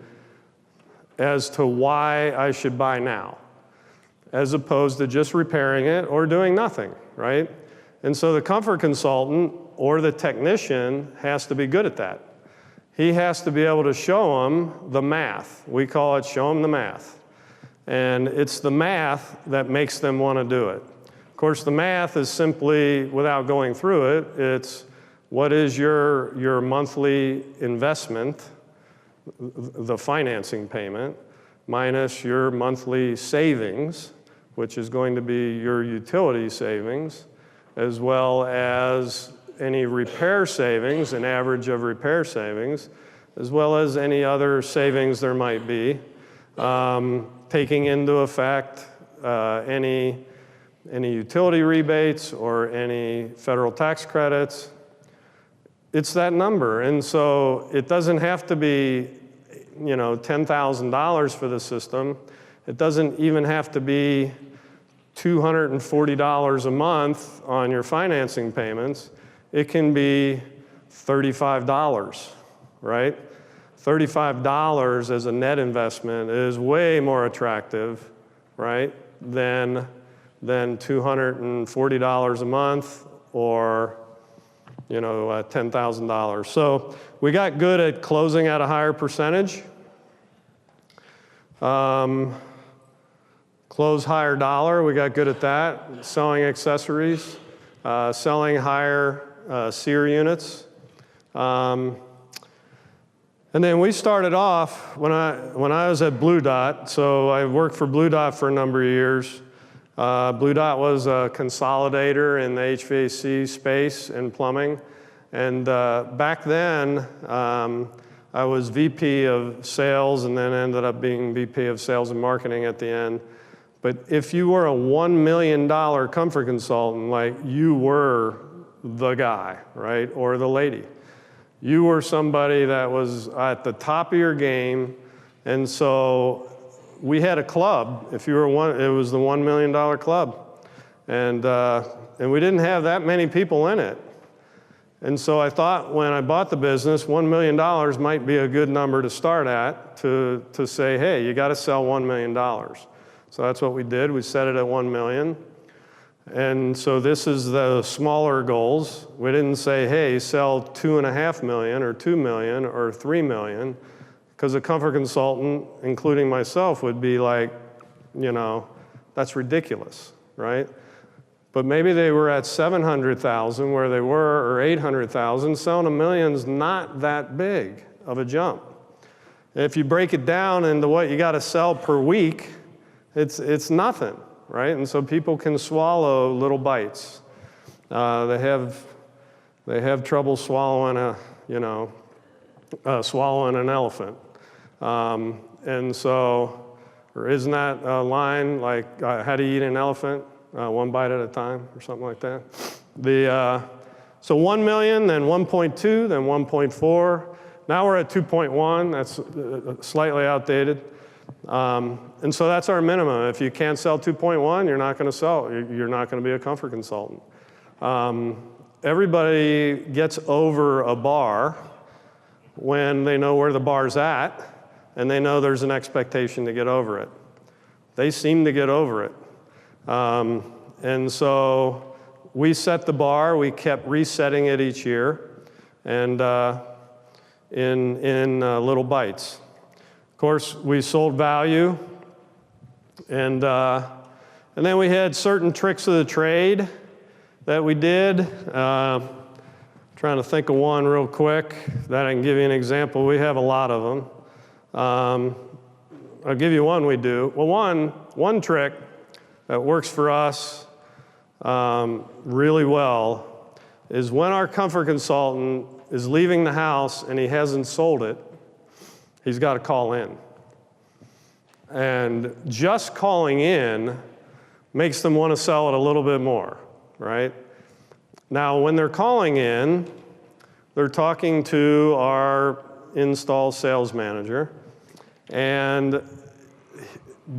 Speaker 2: as to why I should buy now, as opposed to just repairing it or doing nothing, right? And so the comfort consultant or the technician has to be good at that. He has to be able to show them the math. We call it show them the math. And it's the math that makes them want to do it. Of course, the math is simply, without going through it, it's what is your monthly investment, the financing payment, minus your monthly savings, which is going to be your utility savings, as well as any repair savings, an average of repair savings, as well as any other savings there might be, taking into effect any utility rebates or any federal tax credits. It's that number. And so it doesn't have to be, $10,000 for the system. It doesn't even have to be $240 a month on your financing payments. It can be $35, right? $35 as a net investment is way more attractive, right, than $240 a month or $10,000. So we got good at closing at a higher percentage. Close higher dollar, we got good at that. Selling accessories, selling higher SEER units. And then we started off when I was at Blue Dot. So I worked for Blue Dot for a number of years. Blue Dot was a consolidator in the HVAC space and plumbing. And back then, I was VP of sales and then ended up being VP of sales and marketing at the end. But if you were a $1 million comfort consultant, like you were the guy, right, or the lady. You were somebody that was at the top of your game, and so we had a club. If you were one, it was the $1 million club, and we didn't have that many people in it. And so I thought when I bought the business, $1 million might be a good number to start at to say, hey, you got to sell $1 million. So that's what we did. We set it at 1 million. And so this is the smaller goals. We didn't say, hey, sell 2.5 million or 2 million or 3 million, because a comfort consultant, including myself, would be like, you know, that's ridiculous, right? But maybe they were at 700,000 where they were, or 800,000. Selling $1 million's not that big of a jump. If you break it down into what you got to sell per week, it's nothing, right? And so people can swallow little bites. They have trouble swallowing swallowing an elephant. And so, or isn't that a line like, how do you eat an elephant? One bite at a time, or something like that. So 1 million, then 1.2, then 1.4. Now we're at 2.1. That's slightly outdated. And so that's our minimum. If you can't sell 2.1, you're not going to sell. You're not going to be a comfort consultant. Everybody gets over a bar when they know where the bar's at, and they know there's an expectation to get over it. They seem to get over it. And so we set the bar. We kept resetting it each year, and in little bites. Of course, we sold value, and then we had certain tricks of the trade that we did. Trying to think of one real quick that I can give you an example. We have a lot of them. I'll give you one we do. Well, one trick that works for us really well is when our comfort consultant is leaving the house and he hasn't sold it, he's got to call in. And just calling in makes them want to sell it a little bit more, right? Now, when they're calling in, they're talking to our install sales manager, and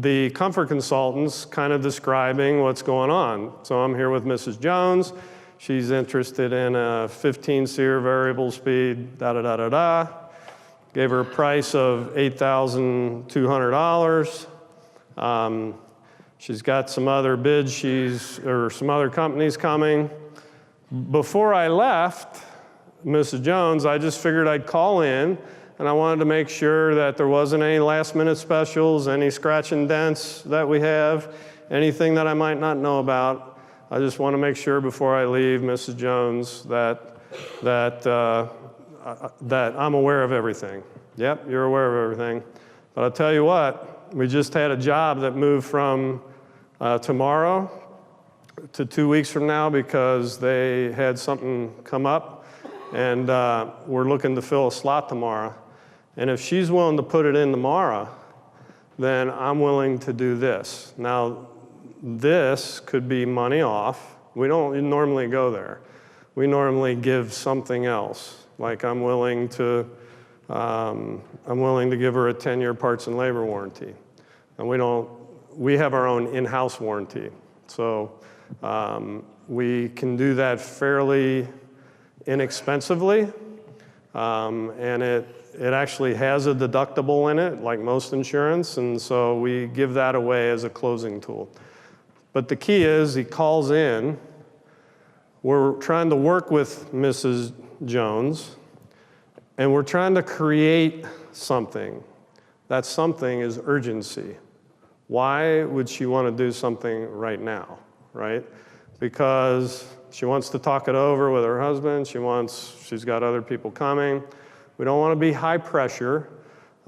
Speaker 2: the comfort consultant's kind of describing what's going on. So I'm here with Mrs. Jones. She's interested in a 15-SEER variable speed, da-da-da-da-da. Gave her a price of $8,200. She's got some other bids, or some other companies coming. Before I left Mrs. Jones, I just figured I'd call in, and I wanted to make sure that there wasn't any last-minute specials, any scratch and dents that we have, anything that I might not know about. I just want to make sure before I leave Mrs. Jones that I'm aware of everything. Yep, you're aware of everything. But I'll tell you what, we just had a job that moved from tomorrow to 2 weeks from now because they had something come up, and we're looking to fill a slot tomorrow. And if she's willing to put it in tomorrow, then I'm willing to do this. Now, this could be money off. We don't normally go there. We normally give something else. Like I'm willing to give her a 10-year parts and labor warranty. And we have our own in-house warranty. So we can do that fairly inexpensively. And it actually has a deductible in it, like most insurance. And so we give that away as a closing tool. But the key is he calls in. We're trying to work with Mrs. Jones, and we're trying to create something. That something is urgency. Why would she want to do something right now, right? Because she wants to talk it over with her husband. She's got other people coming. We don't want to be high pressure.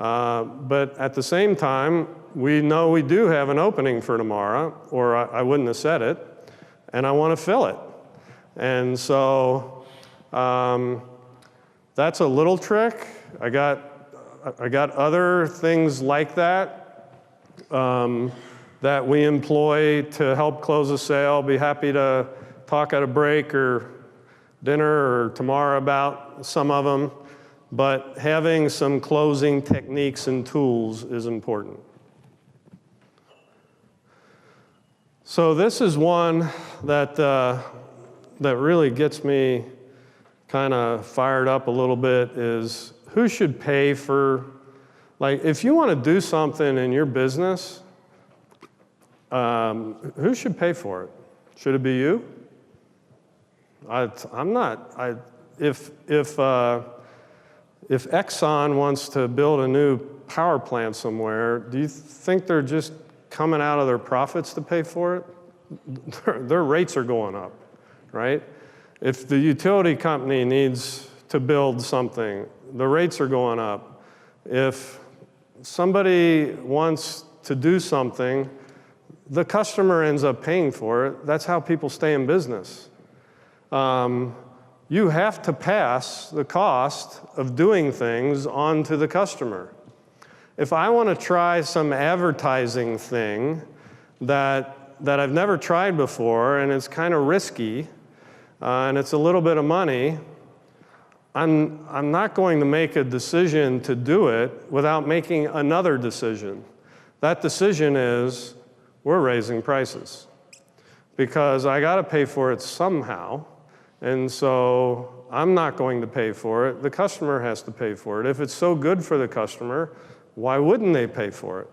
Speaker 2: But at the same time, we know we do have an opening for tomorrow, or I wouldn't have said it, and I want to fill it. And so that's a little trick. I got other things like that that we employ to help close a sale. Be happy to talk at a break or dinner or tomorrow about some of them. But having some closing techniques and tools is important. So this is one that really gets me kind of fired up a little bit, is who should pay for, like, if you want to do something in your business, who should pay for it? Should it be you? I'm not. If Exxon wants to build a new power plant somewhere, do you think they're just coming out of their profits to pay for it? Their rates are going up, right? If the utility company needs to build something, the rates are going up. If somebody wants to do something, the customer ends up paying for it. That's how people stay in business. You have to pass the cost of doing things on to the customer. If I want to try some advertising thing that I've never tried before, and it's kind of risky, and it's a little bit of money, I'm not going to make a decision to do it without making another decision. That decision is, we're raising prices, because I got to pay for it somehow. And so I'm not going to pay for it. The customer has to pay for it. If it's so good for the customer, why wouldn't they pay for it?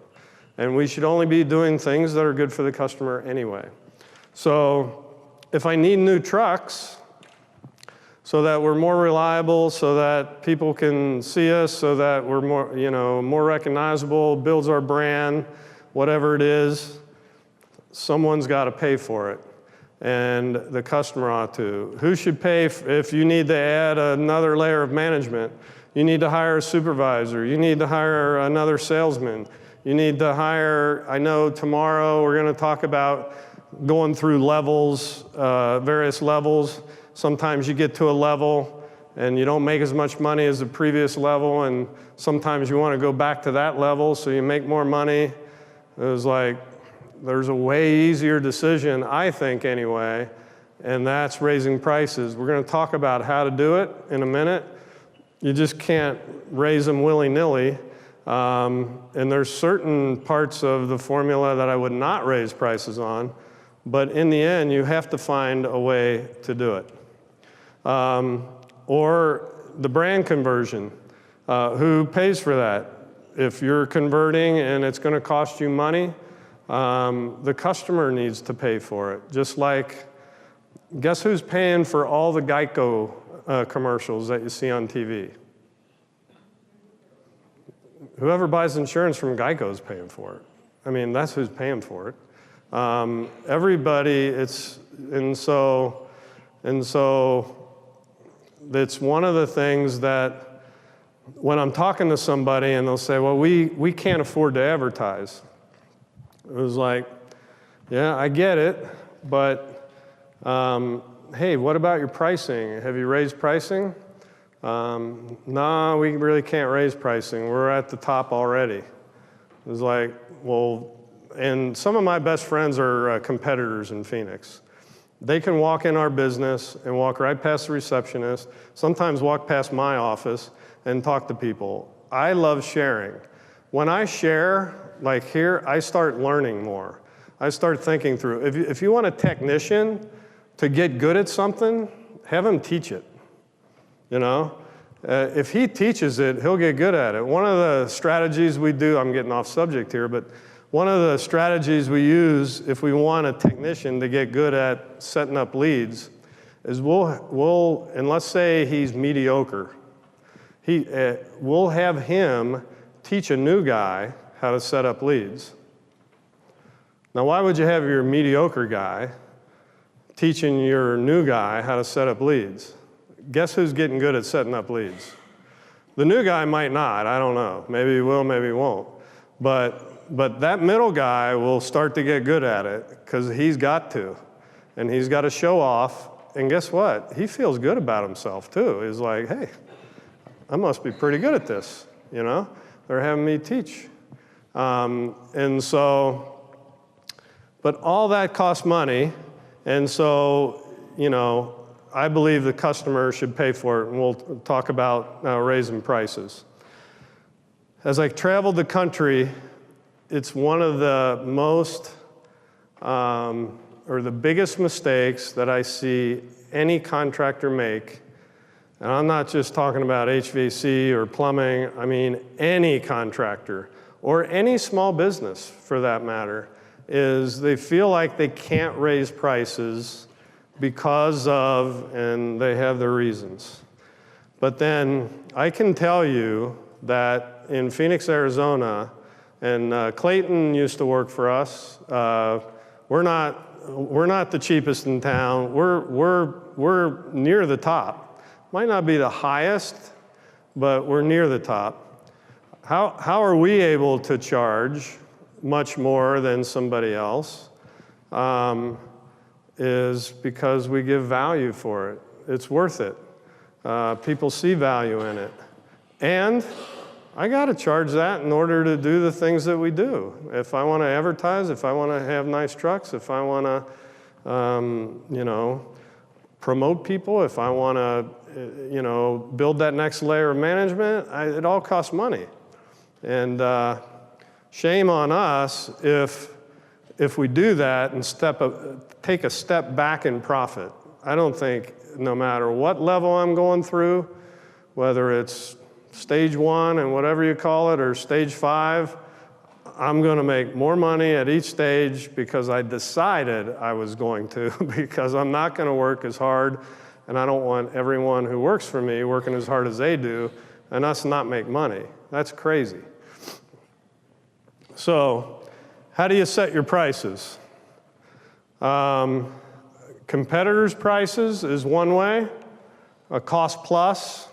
Speaker 2: And we should only be doing things that are good for the customer anyway. So if I need new trucks so that we're more reliable, so that people can see us, so that we're more recognizable, builds our brand, whatever it is, someone's got to pay for it. And the customer ought to. Who should pay if you need to add another layer of management? You need to hire a supervisor. You need to hire another salesman. You need to hire, I know tomorrow we're going to talk about going through levels, various levels. Sometimes you get to a level and you don't make as much money as the previous level, and sometimes you want to go back to that level so you make more money. It was like, there's a way easier decision, I think anyway, and that's raising prices. We're going to talk about how to do it in a minute. You just can't raise them willy-nilly. And there's certain parts of the formula that I would not raise prices on, but in the end, you have to find a way to do it. Or the brand conversion. Who pays for that? If you're converting and it's going to cost you money, the customer needs to pay for it. Just like, guess who's paying for all the Geico commercials that you see on TV? Whoever buys insurance from Geico is paying for it. I mean, that's who's paying for it. Everybody, and so it's one of the things that when I'm talking to somebody and they'll say, well, we can't afford to advertise. It was like, yeah, I get it, but hey, what about your pricing? Have you raised pricing? No, we really can't raise pricing. We're at the top already. It was like, well, and some of my best friends are competitors in Phoenix. They can walk in our business and walk right past the receptionist, sometimes walk past my office and talk to people. I love sharing. When I share, like here, I start learning more. I start thinking through. If you want a technician to get good at something, have him teach it. You know, if he teaches it, he'll get good at it. One of the strategies we do, I'm getting off subject here, but one of the strategies we use if we want a technician to get good at setting up leads is and let's say he's mediocre, we'll have him teach a new guy how to set up leads. Now, why would you have your mediocre guy teaching your new guy how to set up leads? Guess who's getting good at setting up leads? The new guy might not, I don't know. Maybe he will, maybe he won't. But that middle guy will start to get good at it because he's got to. And he's got to show off. And guess what? He feels good about himself too. He's like, hey, I must be pretty good at this, you know? They're having me teach. And so, but all that costs money. And so, you know, I believe the customer should pay for it, and we'll talk about raising prices. As I traveled the country, it's one of the most, or the biggest mistakes that I see any contractor make, and I'm not just talking about HVAC or plumbing, I mean any contractor, or any small business for that matter, is they feel like they can't raise prices because of, and they have their reasons. But then I can tell you that in Phoenix, Arizona, and Clayton used to work for us, we're not the cheapest in town. We're near the top. Might not be the highest, but we're near the top. How are we able to charge much more than somebody else? Is because we give value for it. It's worth it. People see value in it. And I got to charge that in order to do the things that we do. If I want to advertise, if I want to have nice trucks, if I want to, you know, promote people, if I want to, you know, build that next layer of management, it all costs money. And shame on us if we do that and take a step back in profit. I don't think no matter what level I'm going through, whether it's stage 1 and whatever you call it, or stage 5, I'm going to make more money at each stage because I decided I was going to, because I'm not going to work as hard, and I don't want everyone who works for me working as hard as they do, and us not make money. That's crazy. So, how do you set your prices? Competitors' prices is one way, a cost plus.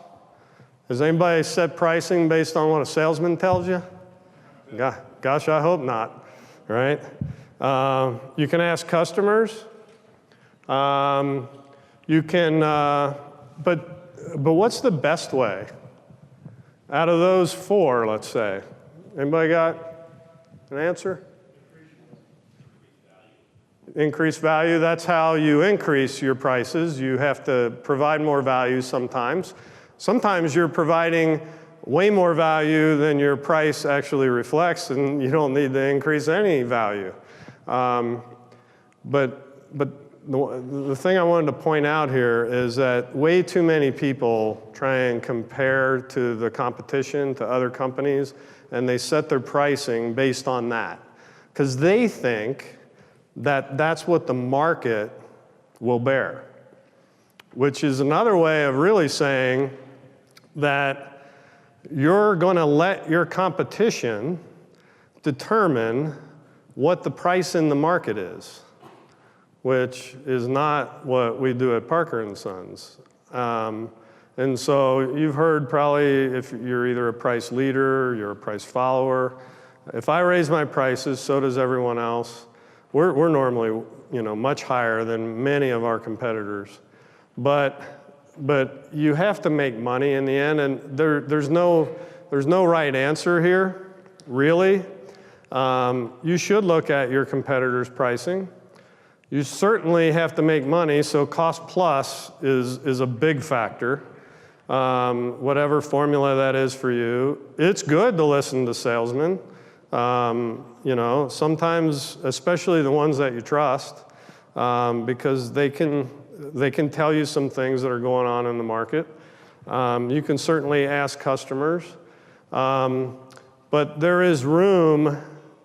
Speaker 2: Has anybody set pricing based on what a salesman tells you? Gosh, I hope not, right? You can ask customers. You can, but what's the best way? Out of those 4, let's say. Anybody got an answer? Increase value, that's how you increase your prices. You have to provide more value sometimes. Sometimes you're providing way more value than your price actually reflects, and you don't need to increase any value. But the thing I wanted to point out here is that way too many people try and compare to the competition, to other companies, and they set their pricing based on that. Because they think that that's what the market will bear, which is another way of really saying that you're going to let your competition determine what the price in the market is, which is not what we do at Parker & Sons. And so you've heard probably, if you're either a price leader, you're a price follower, if I raise my prices, so does everyone else. We're normally, you know, much higher than many of our competitors. But you have to make money in the end, and there's no right answer here, really. You should look at your competitors' pricing. You certainly have to make money, so cost plus is a big factor. Whatever formula that is for you. It's good to listen to salesmen. You know, sometimes, especially the ones that you trust, because they can tell you some things that are going on in the market. You can certainly ask customers, but there is room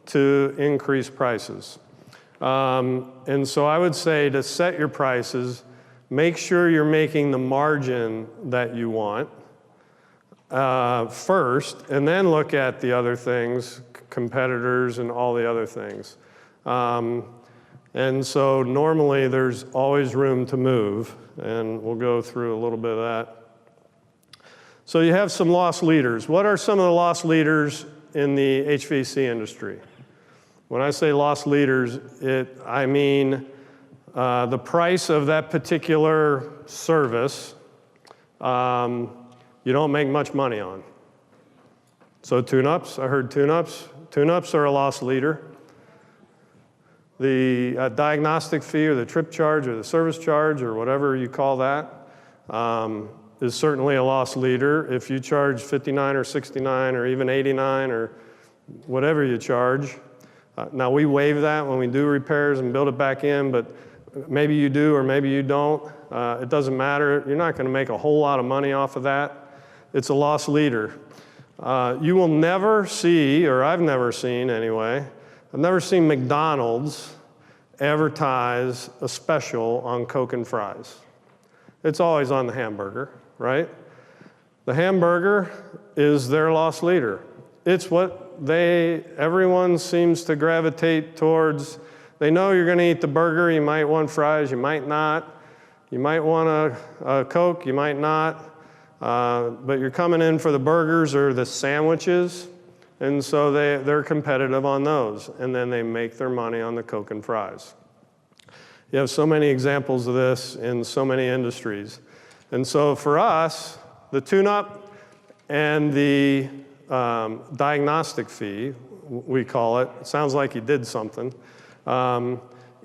Speaker 2: to increase prices. And so I would say to set your prices, make sure you're making the margin that you want first, and then look at the other things, competitors and all the other things. And so normally there's always room to move, and we'll go through a little bit of that. So you have some lost leaders. What are some of the lost leaders in the HVAC industry? When I say lost leaders, I mean the price of that particular service you don't make much money on. So tune-ups, I heard tune-ups. Tune-ups are a lost leader. The diagnostic fee or the trip charge or the service charge or whatever you call that is certainly a lost leader. If you charge $59 or $69 or even $89 or whatever you charge. Now we waive that when we do repairs and build it back in, but maybe you do or maybe you don't. It doesn't matter. You're not going to make a whole lot of money off of that. It's a lost leader. You will never see, or I've never seen anyway, I've never seen McDonald's advertise a special on Coke and fries. It's always on the hamburger, right? The hamburger is their lost leader. It's what everyone seems to gravitate towards. They know you're going to eat the burger. You might want fries, you might not. You might want a Coke, you might not. But you're coming in for the burgers or the sandwiches, and so they're competitive on those, and then they make their money on the Coke and fries. You have so many examples of this in so many industries. And so for us, the tune-up and the diagnostic fee, we call it sounds like you did something,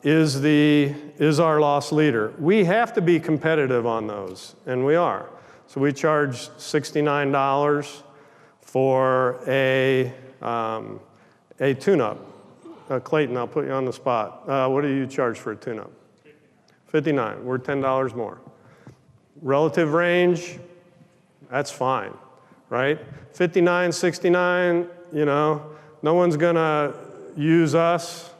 Speaker 2: is our loss leader. We have to be competitive on those, and we are. So we charge $69 for a tune-up. Clayton, I'll put you on the spot. What do you charge for a tune-up? $59. We're $10 more. Relative range, that's fine, right? $59, $69, no one's gonna use us.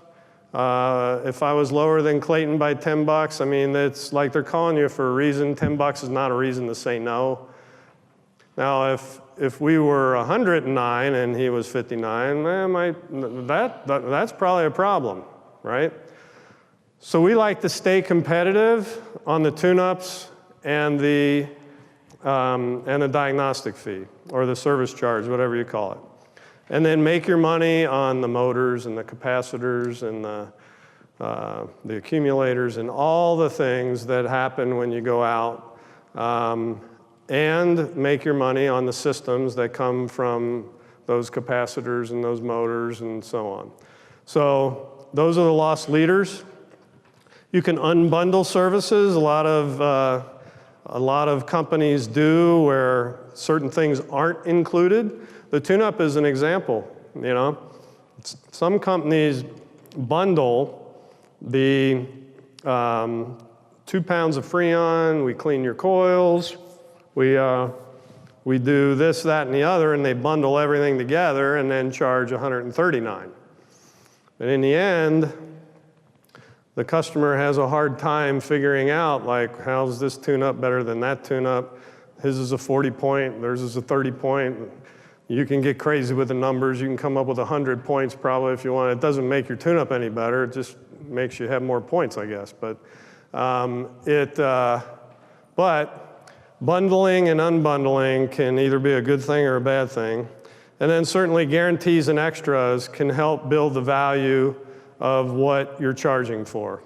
Speaker 2: If I was lower than Clayton by $10, I mean, it's like they're calling you for a reason. $10 is not a reason to say no. Now, if we were 109 and he was 59, that's probably a problem, right? So we like to stay competitive on the tune-ups and the diagnostic fee or the service charge, whatever you call it. And then make your money on the motors and the capacitors and the accumulators and all the things that happen when you go out. And make your money on the systems that come from those capacitors and those motors and so on. So those are the lost leaders. You can unbundle services. A lot of companies do where certain things aren't included. The tune-up is an example. Some companies bundle the 2 pounds of Freon. We clean your coils. We do this, that, and the other, and they bundle everything together and then charge $139. But in the end, the customer has a hard time figuring out, like, how's this tune-up better than that tune-up? His is a 40-point, theirs is a 30-point. You can get crazy with the numbers. You can come up with 100 points probably if you want. It doesn't make your tune-up any better. It just makes you have more points, I guess. But bundling and unbundling can either be a good thing or a bad thing. And then certainly guarantees and extras can help build the value of what you're charging for.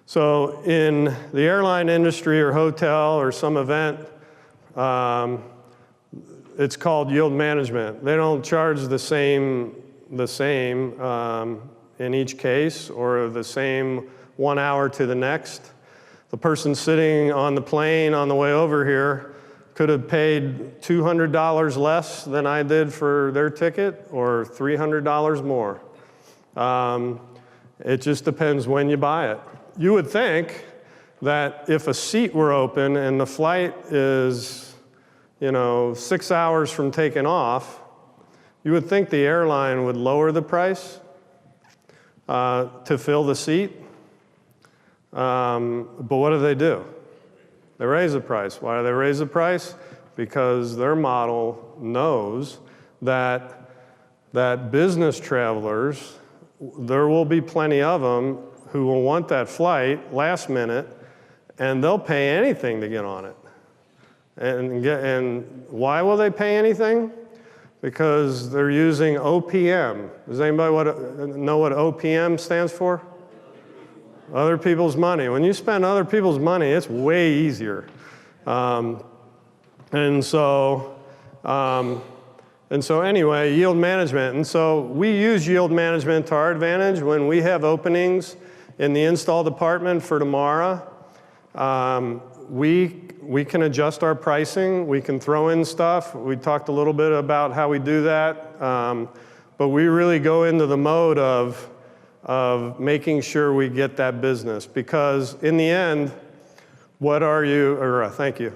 Speaker 2: So in the airline industry or hotel or some event, it's called yield management. They don't charge the same in each case or the same 1 hour to the next. The person sitting on the plane on the way over here could have paid $200 less than I did for their ticket or $300 more. It just depends when you buy it. You would think that if a seat were open and the flight is, 6 hours from taking off, you would think the airline would lower the price to fill the seat. But what do? They raise the price. Why do they raise the price? Because their model knows that business travelers, there will be plenty of them who will want that flight last minute, and they'll pay anything to get on it. And why will they pay anything? Because they're using OPM. Does anybody know what OPM stands for? Other people's money. When you spend other people's money, it's way easier. And so anyway, yield management. And so we use yield management to our advantage when we have openings in the install department for tomorrow. We can adjust our pricing. We can throw in stuff. We talked a little bit about how we do that. But we really go into the mode of making sure we get that business. Because in the end, thank you.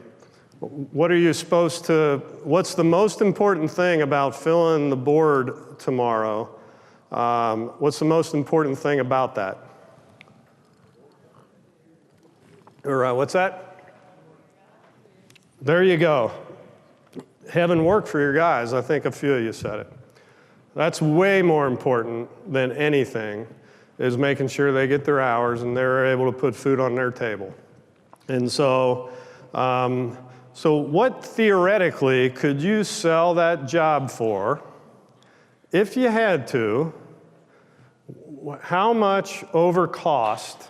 Speaker 2: What are you supposed to, what's the most important thing about filling the board tomorrow? What's the most important thing about that? What's that? There you go. Having work for your guys. I think a few of you said it. That's way more important than anything, is making sure they get their hours and they're able to put food on their table. And so, so what theoretically could you sell that job for if you had to? How much over cost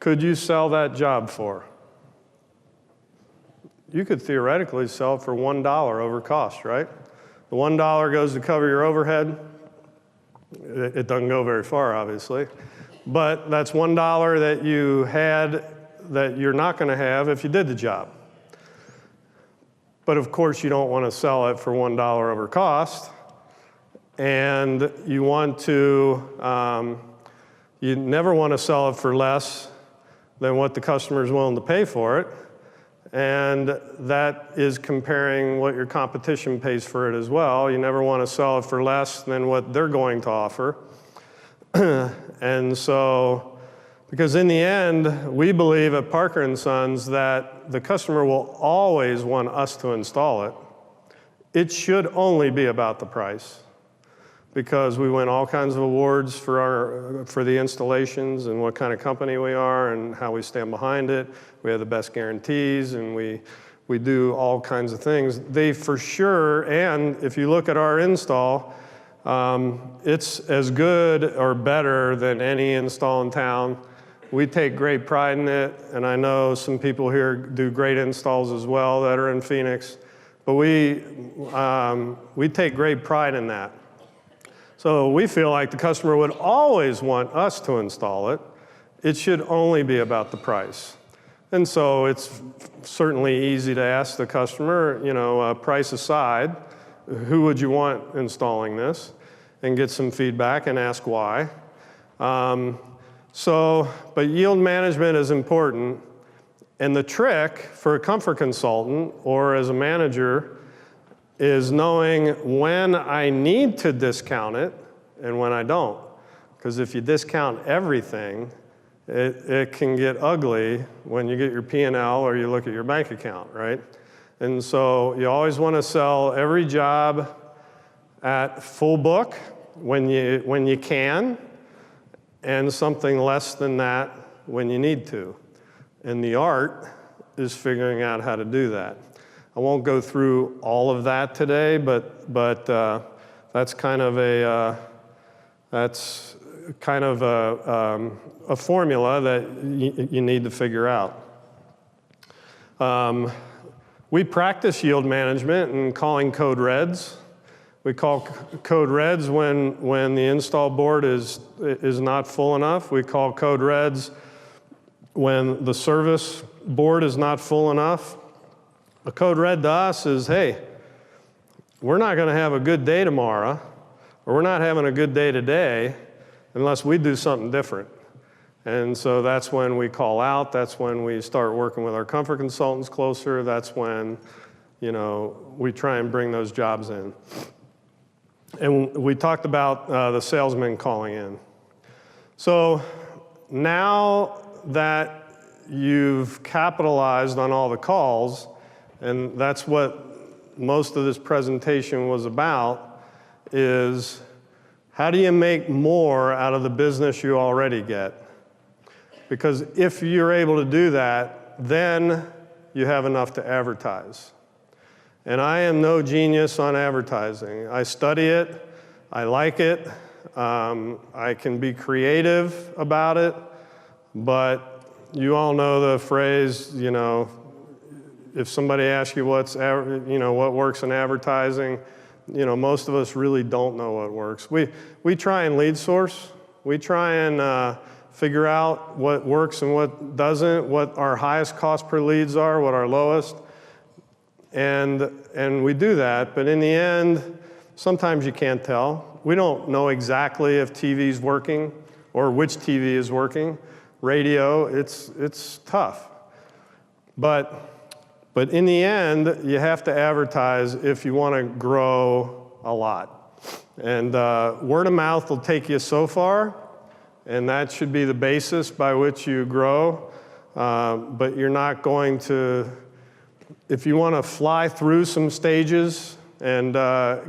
Speaker 2: could you sell that job for? You could theoretically sell it for $1 over cost, right? The $1 goes to cover your overhead. It doesn't go very far, obviously. But that's $1 that you had that you're not going to have if you did the job. But of course, you don't want to sell it for $1 over cost. And you want to, you never want to sell it for less than what the customer is willing to pay for it. And that is comparing what your competition pays for it as well. You never want to sell it for less than what they're going to offer. And so, because in the end, we believe at Parker & Sons that the customer will always want us to install it. It should only be about the price, because we win all kinds of awards for the installations and what kind of company we are and how we stand behind it. We have the best guarantees, and we do all kinds of things. They for sure, and if you look at our install, it's as good or better than any install in town. We take great pride in it, and I know some people here do great installs as well that are in Phoenix, but we take great pride in that. So we feel like the customer would always want us to install it. It should only be about the price. And so it's certainly easy to ask the customer, you know, price aside, who would you want installing this? And get some feedback and ask why. But yield management is important. And the trick for a comfort consultant or as a manager is knowing when I need to discount it and when I don't. Because if you discount everything, it can get ugly when you get your P&L or you look at your bank account, right? And so you always want to sell every job at full book when you can, and something less than that when you need to. And the art is figuring out how to do that. I won't go through all of that today, but that's kind of a formula that you need to figure out. We practice yield management and calling code reds. We call code reds when the install board is not full enough. We call code reds when the service board is not full enough. A code red to us is, hey, we're not going to have a good day tomorrow, or we're not having a good day today unless we do something different. And so that's when we call out. That's when we start working with our comfort consultants closer. That's when, you know, we try and bring those jobs in. And we talked about the salesman calling in. So now that you've capitalized on all the calls, and that's what most of this presentation was about, is how do you make more out of the business you already get? Because if you're able to do that, then you have enough to advertise. And I am no genius on advertising. I study it, I like it, I can be creative about it, but you all know the phrase, you know, if somebody asks you what works in advertising, you know, most of us really don't know what works. We try and lead source. We try and figure out what works and what doesn't, what our highest cost per leads are, what our lowest. And we do that, but in the end, sometimes you can't tell. We don't know exactly if TV is working or which TV is working. Radio, it's tough. But in the end, you have to advertise if you want to grow a lot. And word of mouth will take you so far, and that should be the basis by which you grow. But you're not going to, if you want to fly through some stages and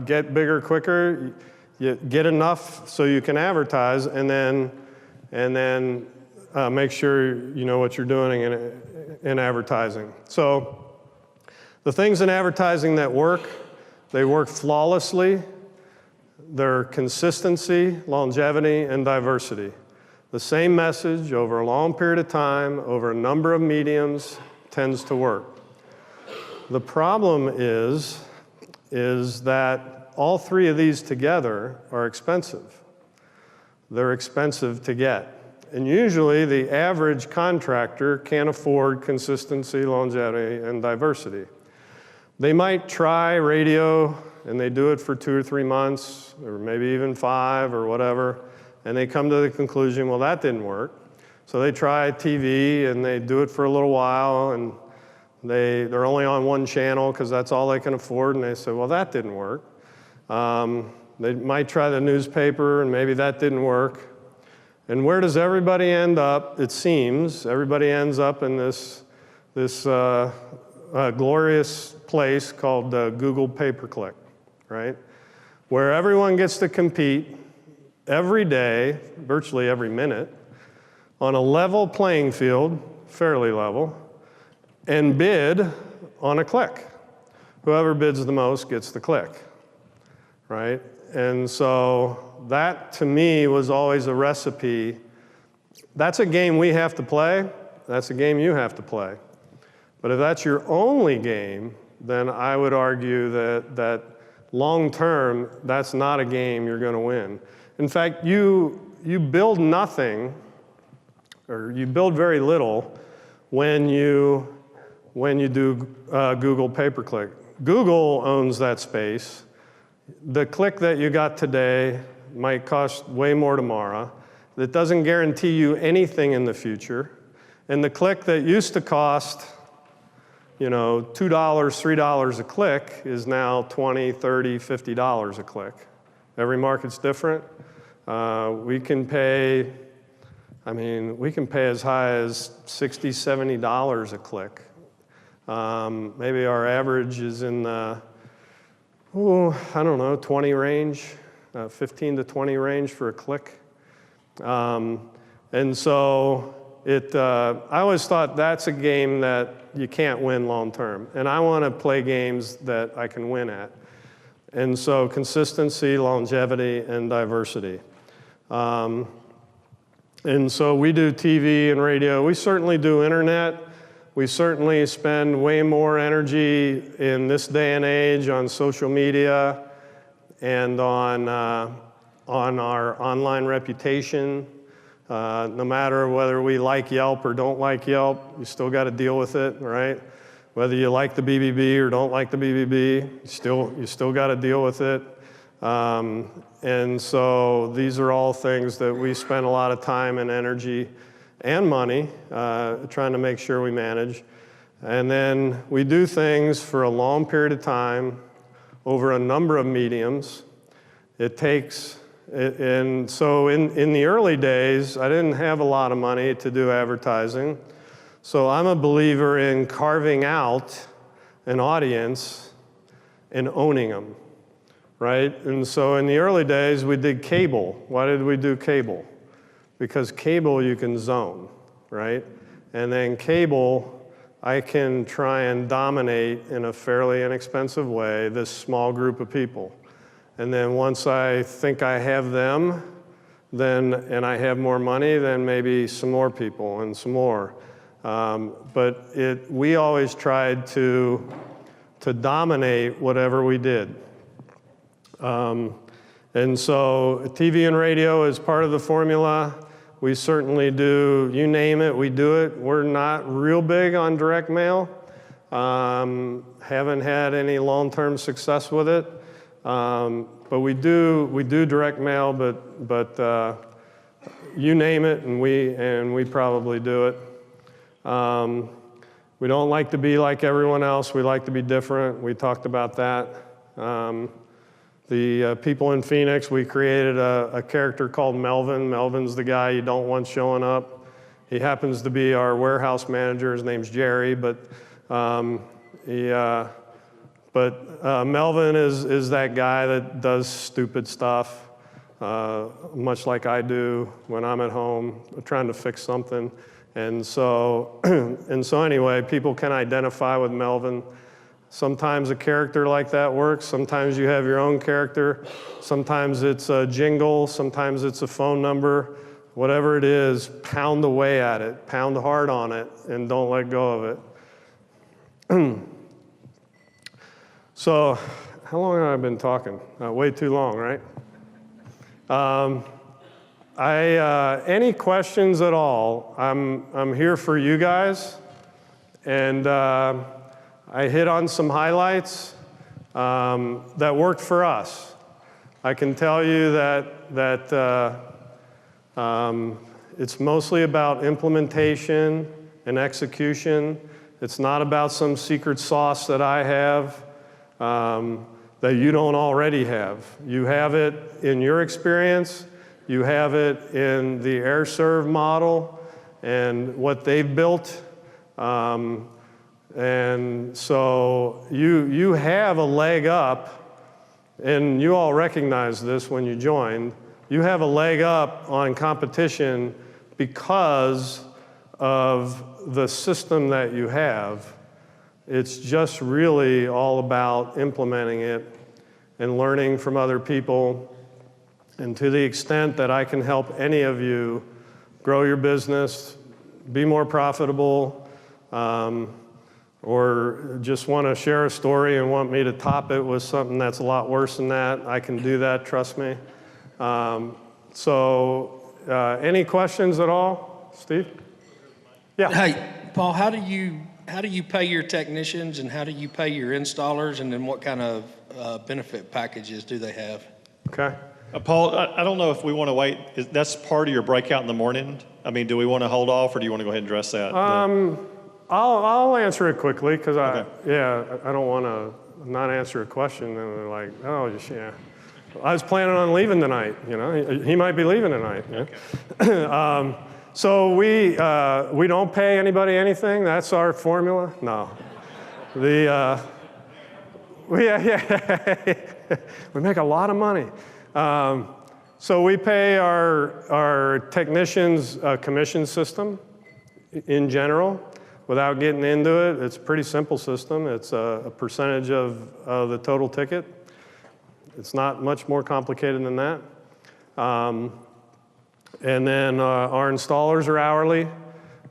Speaker 2: get bigger quicker, you get enough so you can advertise, and then make sure you know what you're doing in advertising. So the things in advertising that work, they work flawlessly. They're consistency, longevity, and diversity. The same message over a long period of time, over a number of mediums, tends to work. The problem is that all three of these together are expensive. They're expensive to get. And usually the average contractor can't afford consistency, longevity, and diversity. They might try radio, and they do it for 2 or 3 months, or maybe even 5 or whatever, and they come to the conclusion, well, that didn't work. So they try TV, and they do it for a little while, and they're only on one channel because that's all they can afford, and they say, well, that didn't work. They might try the newspaper, and maybe that didn't work. And where does everybody end up? It seems everybody ends up in this glorious place called Google pay-per-click, right? Where everyone gets to compete every day, virtually every minute, on a level playing field, fairly level, and bid on a click. Whoever bids the most gets the click, right? And so that, to me, was always a recipe. That's a game we have to play. That's a game you have to play. But if that's your only game, then I would argue that long-term, that's not a game you're going to win. In fact, you build nothing, or you build very little when you do Google pay-per-click. Google owns that space. The click that you got today might cost way more tomorrow. That doesn't guarantee you anything in the future. And the click that used to cost, you know, $2, $3 a click is now $20, $30, $50 a click. Every market's different. We can pay as high as $60, $70 a click. Maybe our average is in the, 20 range, 15 to 20 range for a click. And so I always thought that's a game that you can't win long term. And I want to play games that I can win at. And so consistency, longevity, and diversity. And so we do TV and radio. We certainly do internet. We certainly spend way more energy in this day and age on social media and on our online reputation. No matter whether we like Yelp or don't like Yelp, you still got to deal with it, right? Whether you like the BBB or don't like the BBB, you still got to deal with it. And so these are all things that we spend a lot of time and energy and money trying to make sure we manage. And then we do things for a long period of time over a number of mediums. And so in the early days, I didn't have a lot of money to do advertising. So I'm a believer in carving out an audience and owning them, right? And so in the early days, we did cable. Why did we do cable? Because cable you can zone, right? And then cable, I can try and dominate in a fairly inexpensive way this small group of people. And then once I think I have them, and I have more money, then maybe some more people and some more. But we always tried to dominate whatever we did. And so TV and radio is part of the formula. We certainly do, you name it, we do it. We're not real big on direct mail. Haven't had any long-term success with it. But we do direct mail, but you name it, and we probably do it. We don't like to be like everyone else. We like to be different. We talked about that. The people in Phoenix, we created a character called Melvin. Melvin's the guy you don't want showing up. He happens to be our warehouse manager. His name's Jerry, but Melvin is that guy that does stupid stuff, much like I do when I'm at home trying to fix something. And so anyway, people can identify with Melvin. Sometimes a character like that works. Sometimes you have your own character. Sometimes it's a jingle. Sometimes it's a phone number. Whatever it is, pound away at it. Pound hard on it, and don't let go of it. So, how long have I been talking? Way too long, right? Any questions at all? I'm here for you guys, and I hit on some highlights that worked for us. I can tell you that it's mostly about implementation and execution. It's not about some secret sauce that I have that you don't already have. You have it in your experience. You have it in the AirServe model and what they've built. And so you have a leg up, and you all recognize this when you joined. You have a leg up on competition because of the system that you have. It's just really all about implementing it and learning from other people. And to the extent that I can help any of you grow your business, be more profitable, or just want to share a story and want me to top it with something that's a lot worse than that, I can do that, trust me. Any questions at all, Steve? Yeah.
Speaker 3: Hey, Paul, how do you pay your technicians, and how do you pay your installers, and then what kind of benefit packages do they have?
Speaker 2: Okay.
Speaker 1: Paul, I don't know if we want to wait. That's part of your breakout in the morning? I mean, do we want to hold off, or do you want to go ahead and address that?
Speaker 2: I'll answer it quickly, because
Speaker 1: Okay.
Speaker 2: I don't want to not answer a question and they're like, oh, yeah. I was planning on leaving tonight, you know. He might be leaving tonight. Okay. So we don't pay anybody anything. That's our formula. No. We make a lot of money. So we pay our technicians a commission system in general. Without getting into it, it's a pretty simple system. It's a percentage of the total ticket. It's not much more complicated than that. And then our installers are hourly.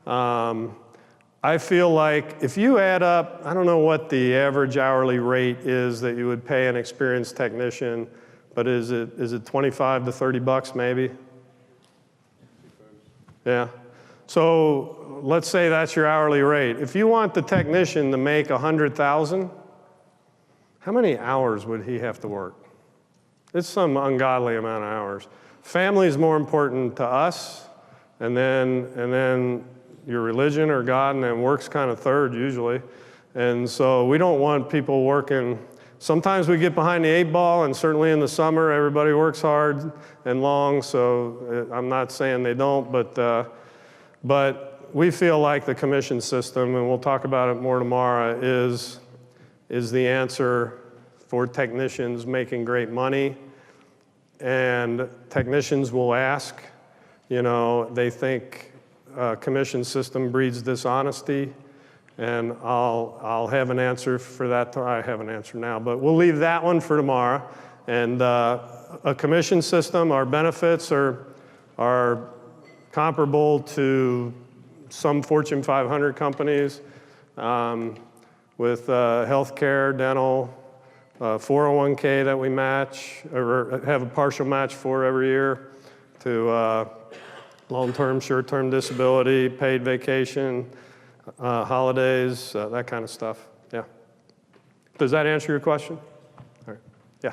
Speaker 2: I feel like if you add up, I don't know what the average hourly rate is that you would pay an experienced technician, but is it 25 to 30 bucks maybe? Yeah. So let's say that's your hourly rate. If you want the technician to make $100,000, how many hours would he have to work? It's some ungodly amount of hours. Family is more important to us, and then your religion or God, and then work's kind of third usually. And so we don't want people working. Sometimes we get behind the 8 ball, and certainly in the summer everybody works hard and long, so I'm not saying they don't, but we feel like the commission system, and we'll talk about it more tomorrow, is the answer for technicians making great money. And technicians will ask, you know, they think commission system breeds dishonesty, And I'll have an answer for that. I have an answer now, but we'll leave that one for tomorrow. And a commission system, our benefits are comparable to some Fortune 500 companies with healthcare, dental, 401k that we match or have a partial match for every year, to long-term, short-term disability, paid vacation, holidays, that kind of stuff. Yeah. Does that answer your question? All right. Yeah.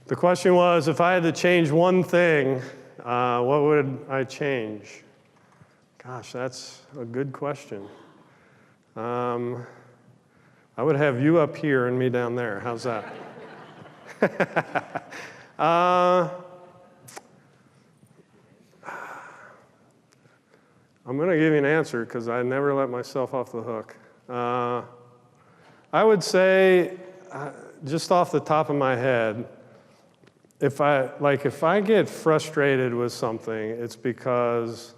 Speaker 2: The question was, if I had to change one thing, what would I change? Gosh, that's a good question. I would have you up here and me down there. How's that? I'm going to give you an answer because I never let myself off the hook. I would say, just off the top of my head, if I get frustrated with something, it's because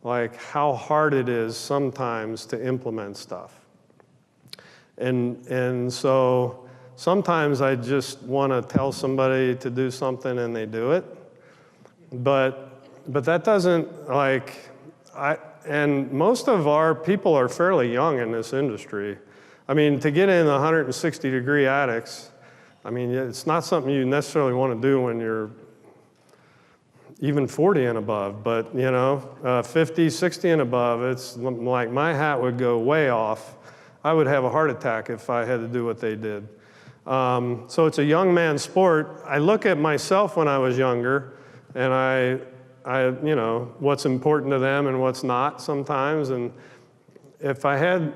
Speaker 2: how hard it is sometimes to implement stuff. And so sometimes I just want to tell somebody to do something and they do it. But that doesn't, and most of our people are fairly young in this industry. I mean, to get in 160-degree attics, I mean, it's not something you necessarily want to do when you're even 40 and above, but 50, 60 and above, it's like my hat would go way off. I would have a heart attack if I had to do what they did. So it's a young man's sport. I look at myself when I was younger, and I what's important to them and what's not sometimes. And if I had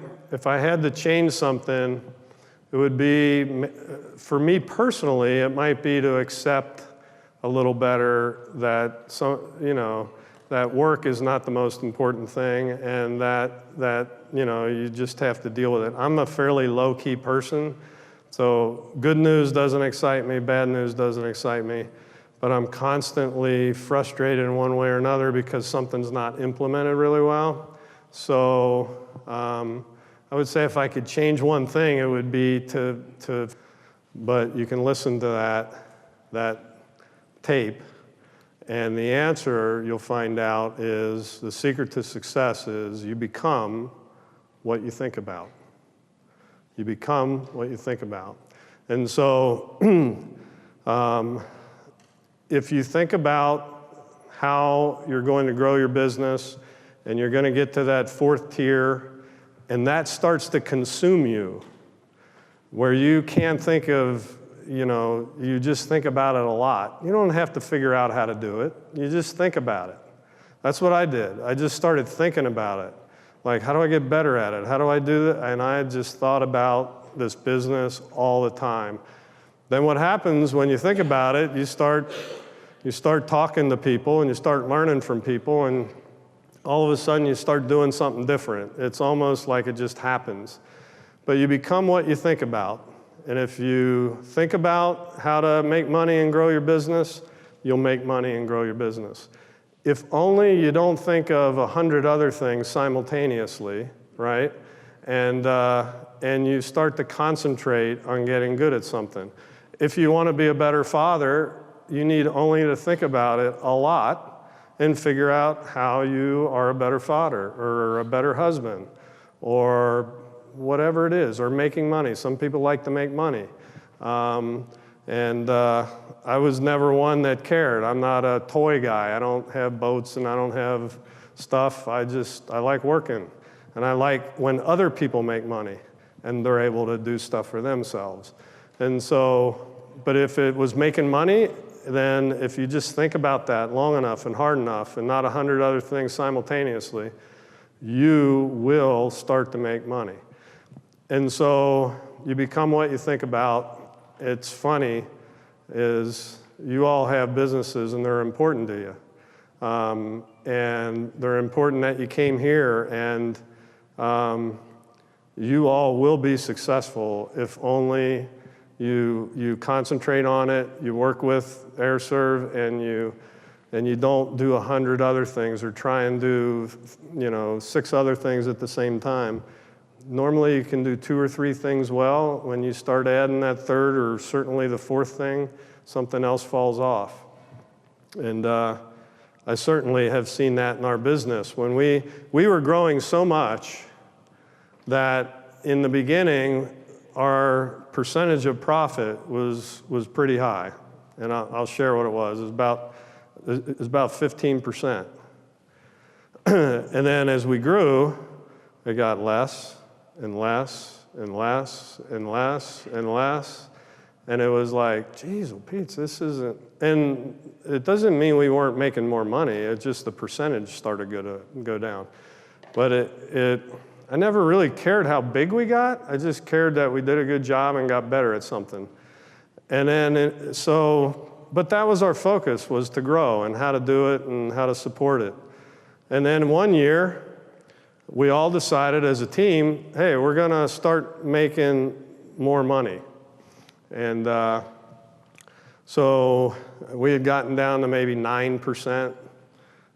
Speaker 2: to change something, it would be, for me personally, it might be to accept a little better that that work is not the most important thing, and that you just have to deal with it. I'm a fairly low-key person, so good news doesn't excite me, bad news doesn't excite me, but I'm constantly frustrated in one way or another because something's not implemented really well. So I would say if I could change one thing, it would be but you can listen to that tape, and the answer you'll find out is, the secret to success is you become what you think about. You become what you think about. And so if you think about how you're going to grow your business and you're going to get to that fourth tier, and that starts to consume you, where you can't think of, you just think about it a lot. You don't have to figure out how to do it. You just think about it. That's what I did. I just started thinking about it. Like, how do I get better at it? How do I do that? And I just thought about this business all the time. Then what happens when you think about it, you start talking to people and you start learning from people, and all of a sudden you start doing something different. It's almost like it just happens. But you become what you think about. And if you think about how to make money and grow your business, you'll make money and grow your business. If only you don't think of 100 other things simultaneously, right? And you start to concentrate on getting good at something. If you want to be a better father, you need only to think about it a lot and figure out how you are a better father or a better husband or whatever it is, or making money. Some people like to make money. I was never one that cared. I'm not a toy guy. I don't have boats and I don't have stuff. I like working. And I like when other people make money and they're able to do stuff for themselves. And so, but if it was making money, then if you just think about that long enough and hard enough and not 100 other things simultaneously, you will start to make money. And so you become what you think about. It's funny is you all have businesses and they're important to you. And they're important that you came here, and you all will be successful if only you concentrate on it, you work with AirServe, and and you don't do 100 other things or try and do 6 other things at the same time. Normally you can do 2 or 3 things well. When you start adding that third or certainly the fourth thing, something else falls off. And I certainly have seen that in our business. When we were growing so much that in the beginning, our percentage of profit was pretty high. And I'll share what it was. It was about 15%. And then as we grew, it got less and less and less and less and less. And it was like, geez, well, Pete, this isn't, and it doesn't mean we weren't making more money. It's just the percentage started to go down. But I never really cared how big we got. I just cared that we did a good job and got better at something. And then, but that was our focus, was to grow and how to do it and how to support it. And then one year, we all decided as a team, hey, we're gonna start making more money. And so we had gotten down to maybe 9%.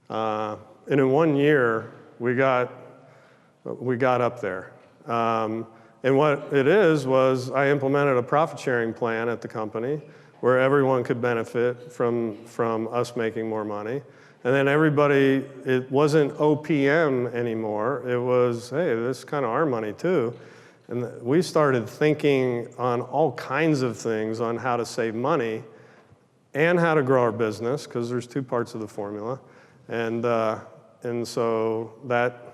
Speaker 2: And in one year, we got up there. And what it was I implemented a profit-sharing plan at the company where everyone could benefit from us making more money. And then everybody, it wasn't OPM anymore. It was, hey, this is kind of our money too. And we started thinking on all kinds of things on how to save money and how to grow our business, because there's 2 parts of the formula. And so but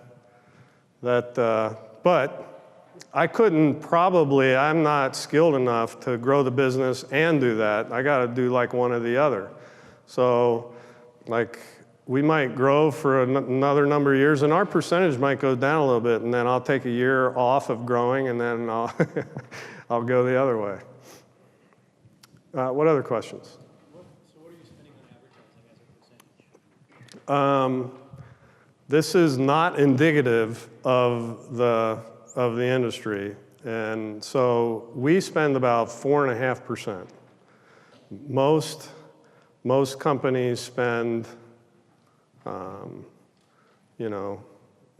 Speaker 2: I couldn't probably, I'm not skilled enough to grow the business and do that. I got to do like one or the other. So like we might grow for another number of years and our percentage might go down a little bit, and then I'll take a year off of growing and then I'll, I'll go the other way. What other questions?
Speaker 4: So what are you spending on advertising as a percentage?
Speaker 2: This is not indicative of the industry. And so we spend about 4.5%. Most companies spend,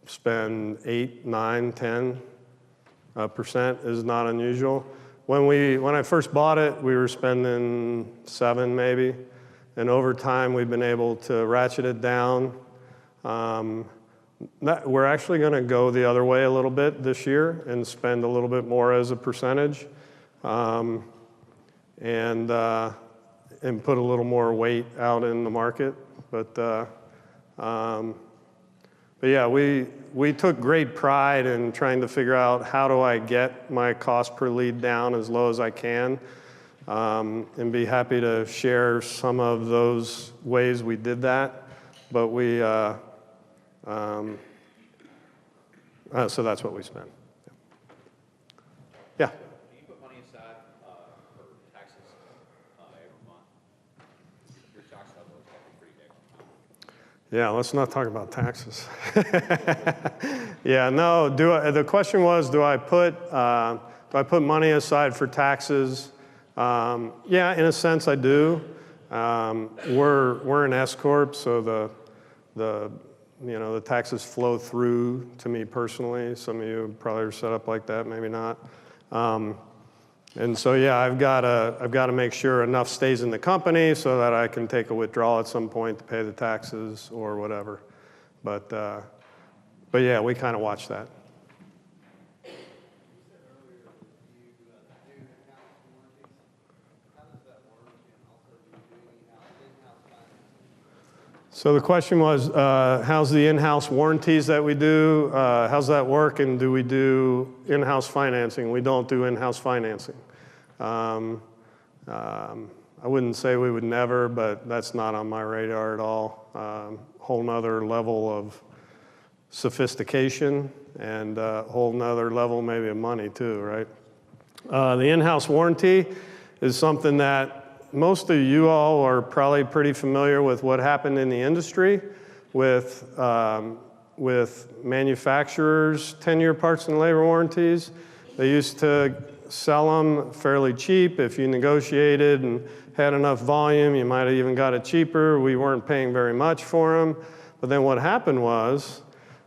Speaker 2: spend 8, 9, 10% is not unusual. When I first bought it, we were spending 7 maybe. And over time, we've been able to ratchet it down. We're actually going to go the other way a little bit this year and spend a little bit more as a percentage, and put a little more weight out in the market. But yeah, we took great pride in trying to figure out how do I get my cost per lead down as low as I can, and be happy to share some of those ways we did that. But so that's what we spend. Yeah.
Speaker 4: Do you put money aside for taxes every month? Your tax level is probably pretty big.
Speaker 2: Yeah, let's not talk about taxes. Yeah, no. The question was, do I put money aside for taxes? Yeah, in a sense, I do. We're an S corp, so the taxes flow through to me personally. Some of you probably are set up like that, maybe not. And so yeah, I've got to make sure enough stays in the company so that I can take a withdrawal at some point to pay the taxes or whatever. But yeah, we kind of watch that. So the question was, how's the in-house warranties that we do? How's that work? And do we do in-house financing? We don't do in-house financing. I wouldn't say we would never, but that's not on my radar at all. Whole nother level of sophistication and a whole nother level maybe of money too, right? The in-house warranty is something that most of you all are probably pretty familiar with what happened in the industry with manufacturers' 10-year parts and labor warranties. They used to sell them fairly cheap if you negotiated and had enough volume, you might have even got it cheaper. We weren't paying very much for them. But then what happened was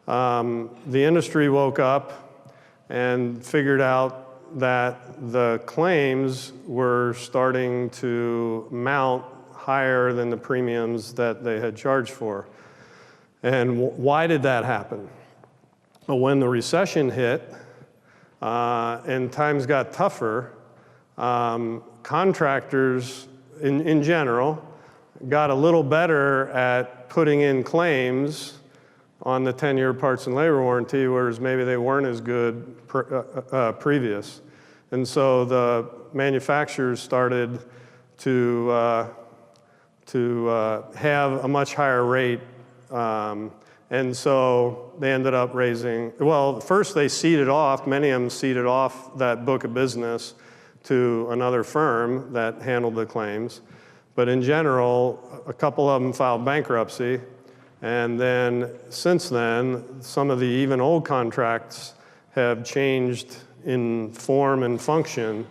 Speaker 2: the industry woke up and figured out that the claims were starting to mount higher than the premiums that they had charged for. And why did that happen? Well, when the recession hit and times got tougher, contractors in general got a little better at putting in claims on the 10-year parts and labor warranty, whereas maybe they weren't as good previous. And so the manufacturers started to have a much higher rate. And so they ended up raising, well, first they ceded off, many of them ceded off that book of business to another firm that handled the claims. But in general, a couple of them filed bankruptcy. And then since then, some of the even old contracts have changed in form and function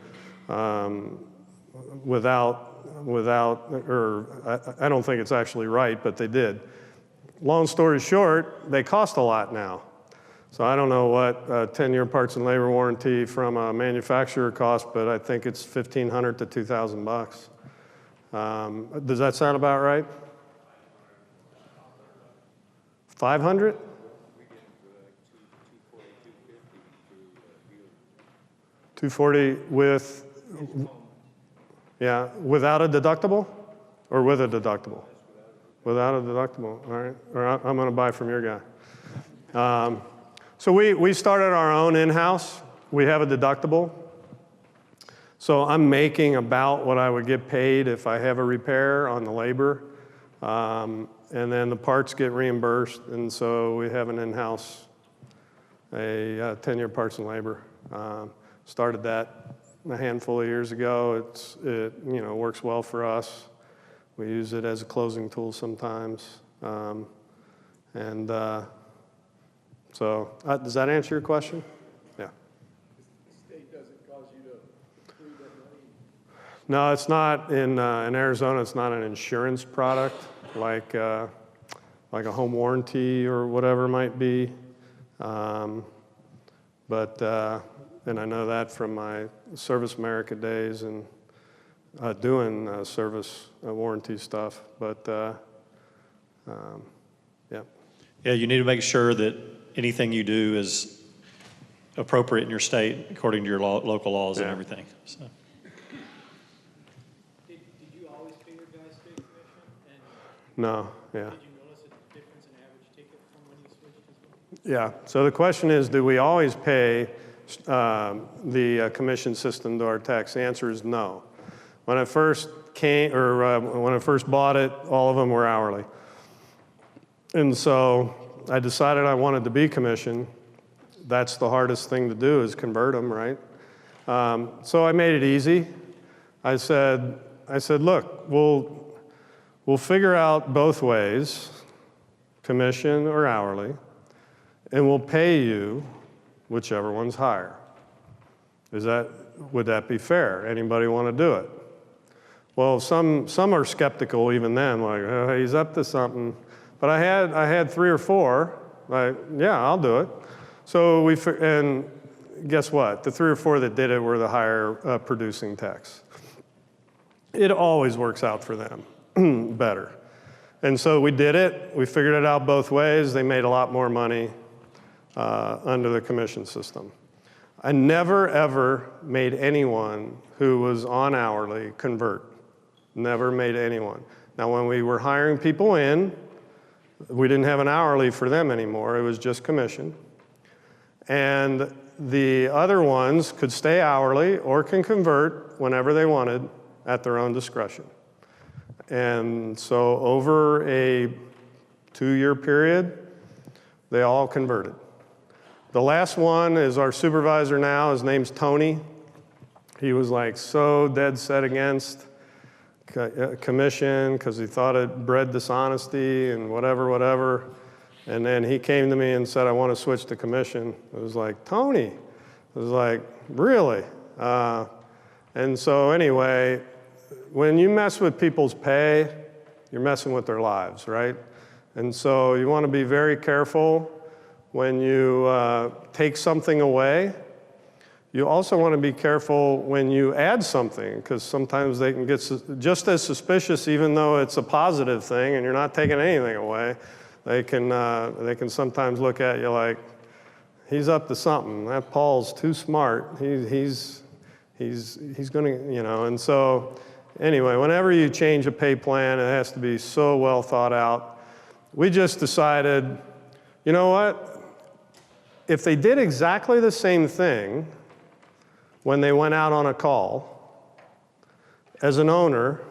Speaker 2: without, or I don't think it's actually right, but they did. Long story short, they cost a lot now. So I don't know what a 10-year parts and labor warranty from a manufacturer costs, but I think it's $1,500 to $2,000. Does that sound about right? 500? 240 with, yeah, without a deductible or with a deductible? Without a deductible, all right. Or I'm going to buy from your guy. So we started our own in-house. We have a deductible. So I'm making about what I would get paid if I have a repair on the labor. And then the parts get reimbursed. And so we have an in-house, a 10-year parts and labor. Started that a handful of years ago. It works well for us. We use it as a closing tool sometimes. So does that answer your question? Yeah.
Speaker 5: The state doesn't cause you to prove that money?
Speaker 2: No, it's not in Arizona. It's not an insurance product like a home warranty or whatever it might be. And I know that from my Service America days and doing service warranty stuff. But yeah.
Speaker 1: Yeah, you need to make sure that anything you do is appropriate in your state according to your local laws and everything. So.
Speaker 5: Did you always pay your guys straight commission? And
Speaker 2: No, yeah.
Speaker 5: did you notice a difference in average ticket from when you switched as well?
Speaker 2: Yeah, so the question is, do we always pay the commission system to our tax? The answer is no. When I first when I first bought it, all of them were hourly. And so I decided I wanted to be commission. That's the hardest thing to do is convert them, right? So I made it easy. I said, look, we'll figure out both ways, commission or hourly, and we'll pay you whichever one's higher. Would that be fair? Anybody want to do it? Well, some are skeptical even then, like, oh, he's up to something. But I had 3 or 4, like, yeah, I'll do it. So and guess what? The 3 or 4 that did it were the higher producing techs. It always works out for them better. And so we did it. We figured it out both ways. They made a lot more money under the commission system. I never, ever made anyone who was on hourly convert. Never made anyone. Now, when we were hiring people in, we didn't have an hourly for them anymore. It was just commission. And the other ones could stay hourly or can convert whenever they wanted at their own discretion. And so over a 2-year period, they all converted. The last one is our supervisor now. His name's Tony. He was like so dead set against commission because he thought it bred dishonesty and whatever. And then he came to me and said, I want to switch to commission. It was like, Tony. It was like, really? And so anyway, when you mess with people's pay, you're messing with their lives, right? And so you want to be very careful when you take something away. You also want to be careful when you add something, because sometimes they can get just as suspicious, even though it's a positive thing and you're not taking anything away. They can sometimes look at you like, he's up to something. That Paul's too smart. He's going to, you know. And so anyway, whenever you change a pay plan, it has to be so well thought out. We just decided, you know what? If they did exactly the same thing when they went out on a call, as an owner,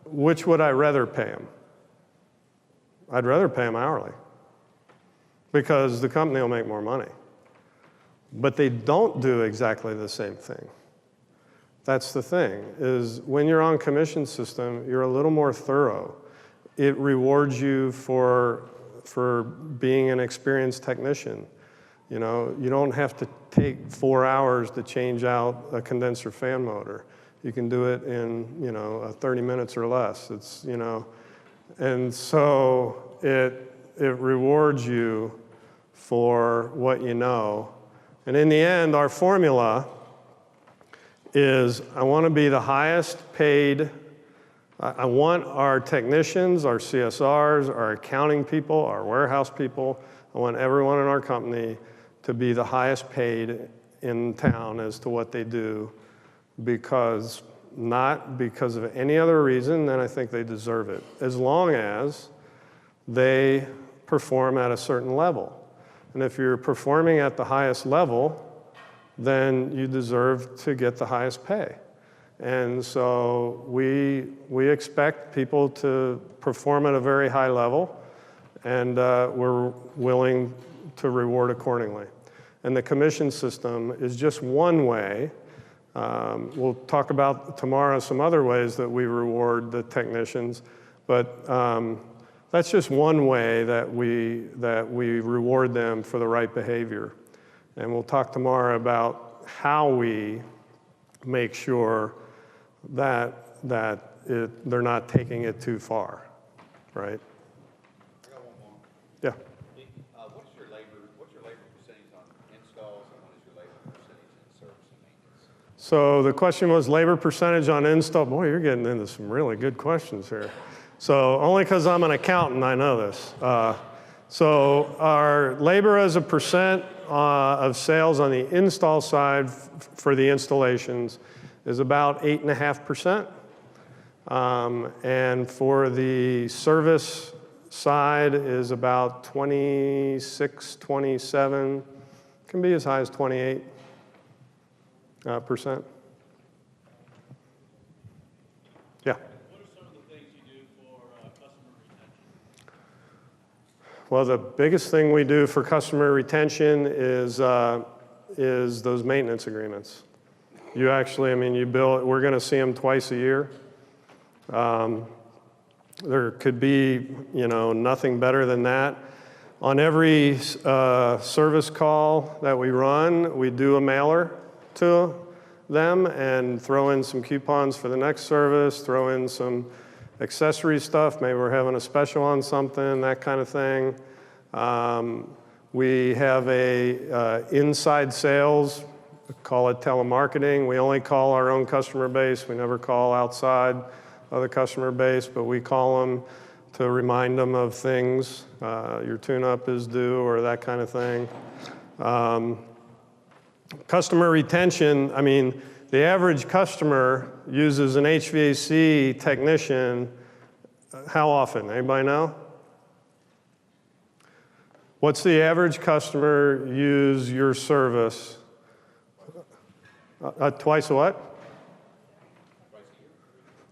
Speaker 2: which would I rather pay them? I'd rather pay them hourly, because the company will make more money. But they don't do exactly the same thing. That's the thing, is when you're on commission system, you're a little more thorough. It rewards you for being an experienced technician. You know, you don't have to take 4 hours to change out a condenser fan motor. You can do it in, 30 minutes or less. It's, and so it rewards you for what you know. And in the end, our formula is I want to be the highest paid. I want our technicians, our CSRs, our accounting people, our warehouse people, I want everyone in our company to be the highest paid in town as to what they do, not because of any other reason than I think they deserve it, as long as they perform at a certain level. And if you're performing at the highest level, then you deserve to get the highest pay. And so we expect people to perform at a very high level, and we're willing to reward accordingly. And the commission system is just one way. We'll talk about tomorrow some other ways that we reward the technicians, but that's just one way that we reward them for the right behavior. And we'll talk tomorrow about how we make sure that they're not taking it too far, right?
Speaker 4: I got one more.
Speaker 2: Yeah.
Speaker 4: What's your labor percentage on installs, and what is your labor percentage in service and maintenance?
Speaker 2: So the question was labor percentage on install. Boy, you're getting into some really good questions here. So only because I'm an accountant, I know this. So our labor as a percent of sales on the install side for the installations is about 8.5%. And for the service side is about 26, 27, can be as high as 28%. Yeah.
Speaker 5: What are some of the things you do for customer retention?
Speaker 2: Well, the biggest thing we do for customer retention is those maintenance agreements. You actually, you bill, we're going to see them twice a year. There could be, nothing better than that. On every service call that we run, we do a mailer to them and throw in some coupons for the next service, throw in some accessory stuff. Maybe we're having a special on something, that kind of thing. We have a inside sales, call it telemarketing. We only call our own customer base. We never call outside of the customer base, but we call them to remind them of things. Your tune-up is due, or that kind of thing. Customer retention, the average customer uses an HVAC technician how often? Anybody know? What's the average customer use your service? Twice a what?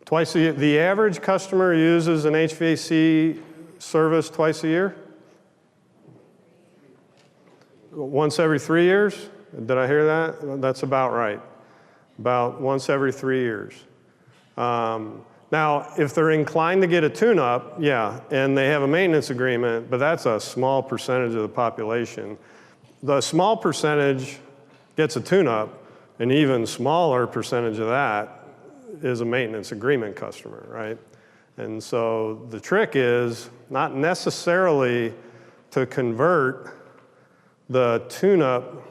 Speaker 2: Twice a year. The average customer uses an HVAC service twice a year? Once every 3 years? Did I hear that? That's about right. About once every 3 years. Now, if they're inclined to get a tune-up, yeah, and they have a maintenance agreement, but that's a small percentage of the population. The small percentage gets a tune-up, an even smaller percentage of that is a maintenance agreement customer, right? And so the trick is not necessarily to convert the tune-up,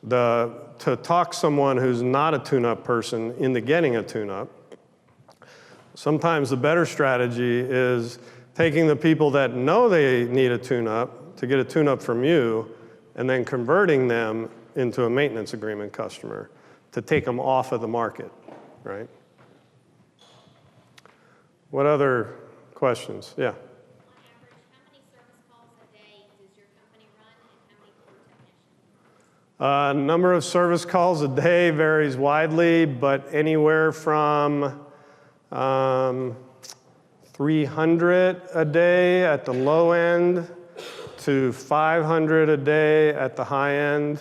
Speaker 2: to talk someone who's not a tune-up person into getting a tune-up. Sometimes the better strategy is taking the people that know they need a tune-up to get a tune-up from you, and then converting them into a maintenance agreement customer to take them off of the market, right? What other questions? Yeah.
Speaker 6: On average, how many service calls a day does your company run, and how many per technician?
Speaker 2: Number of service calls a day varies widely, but anywhere from 300 a day at the low end to 500 a day at the high end.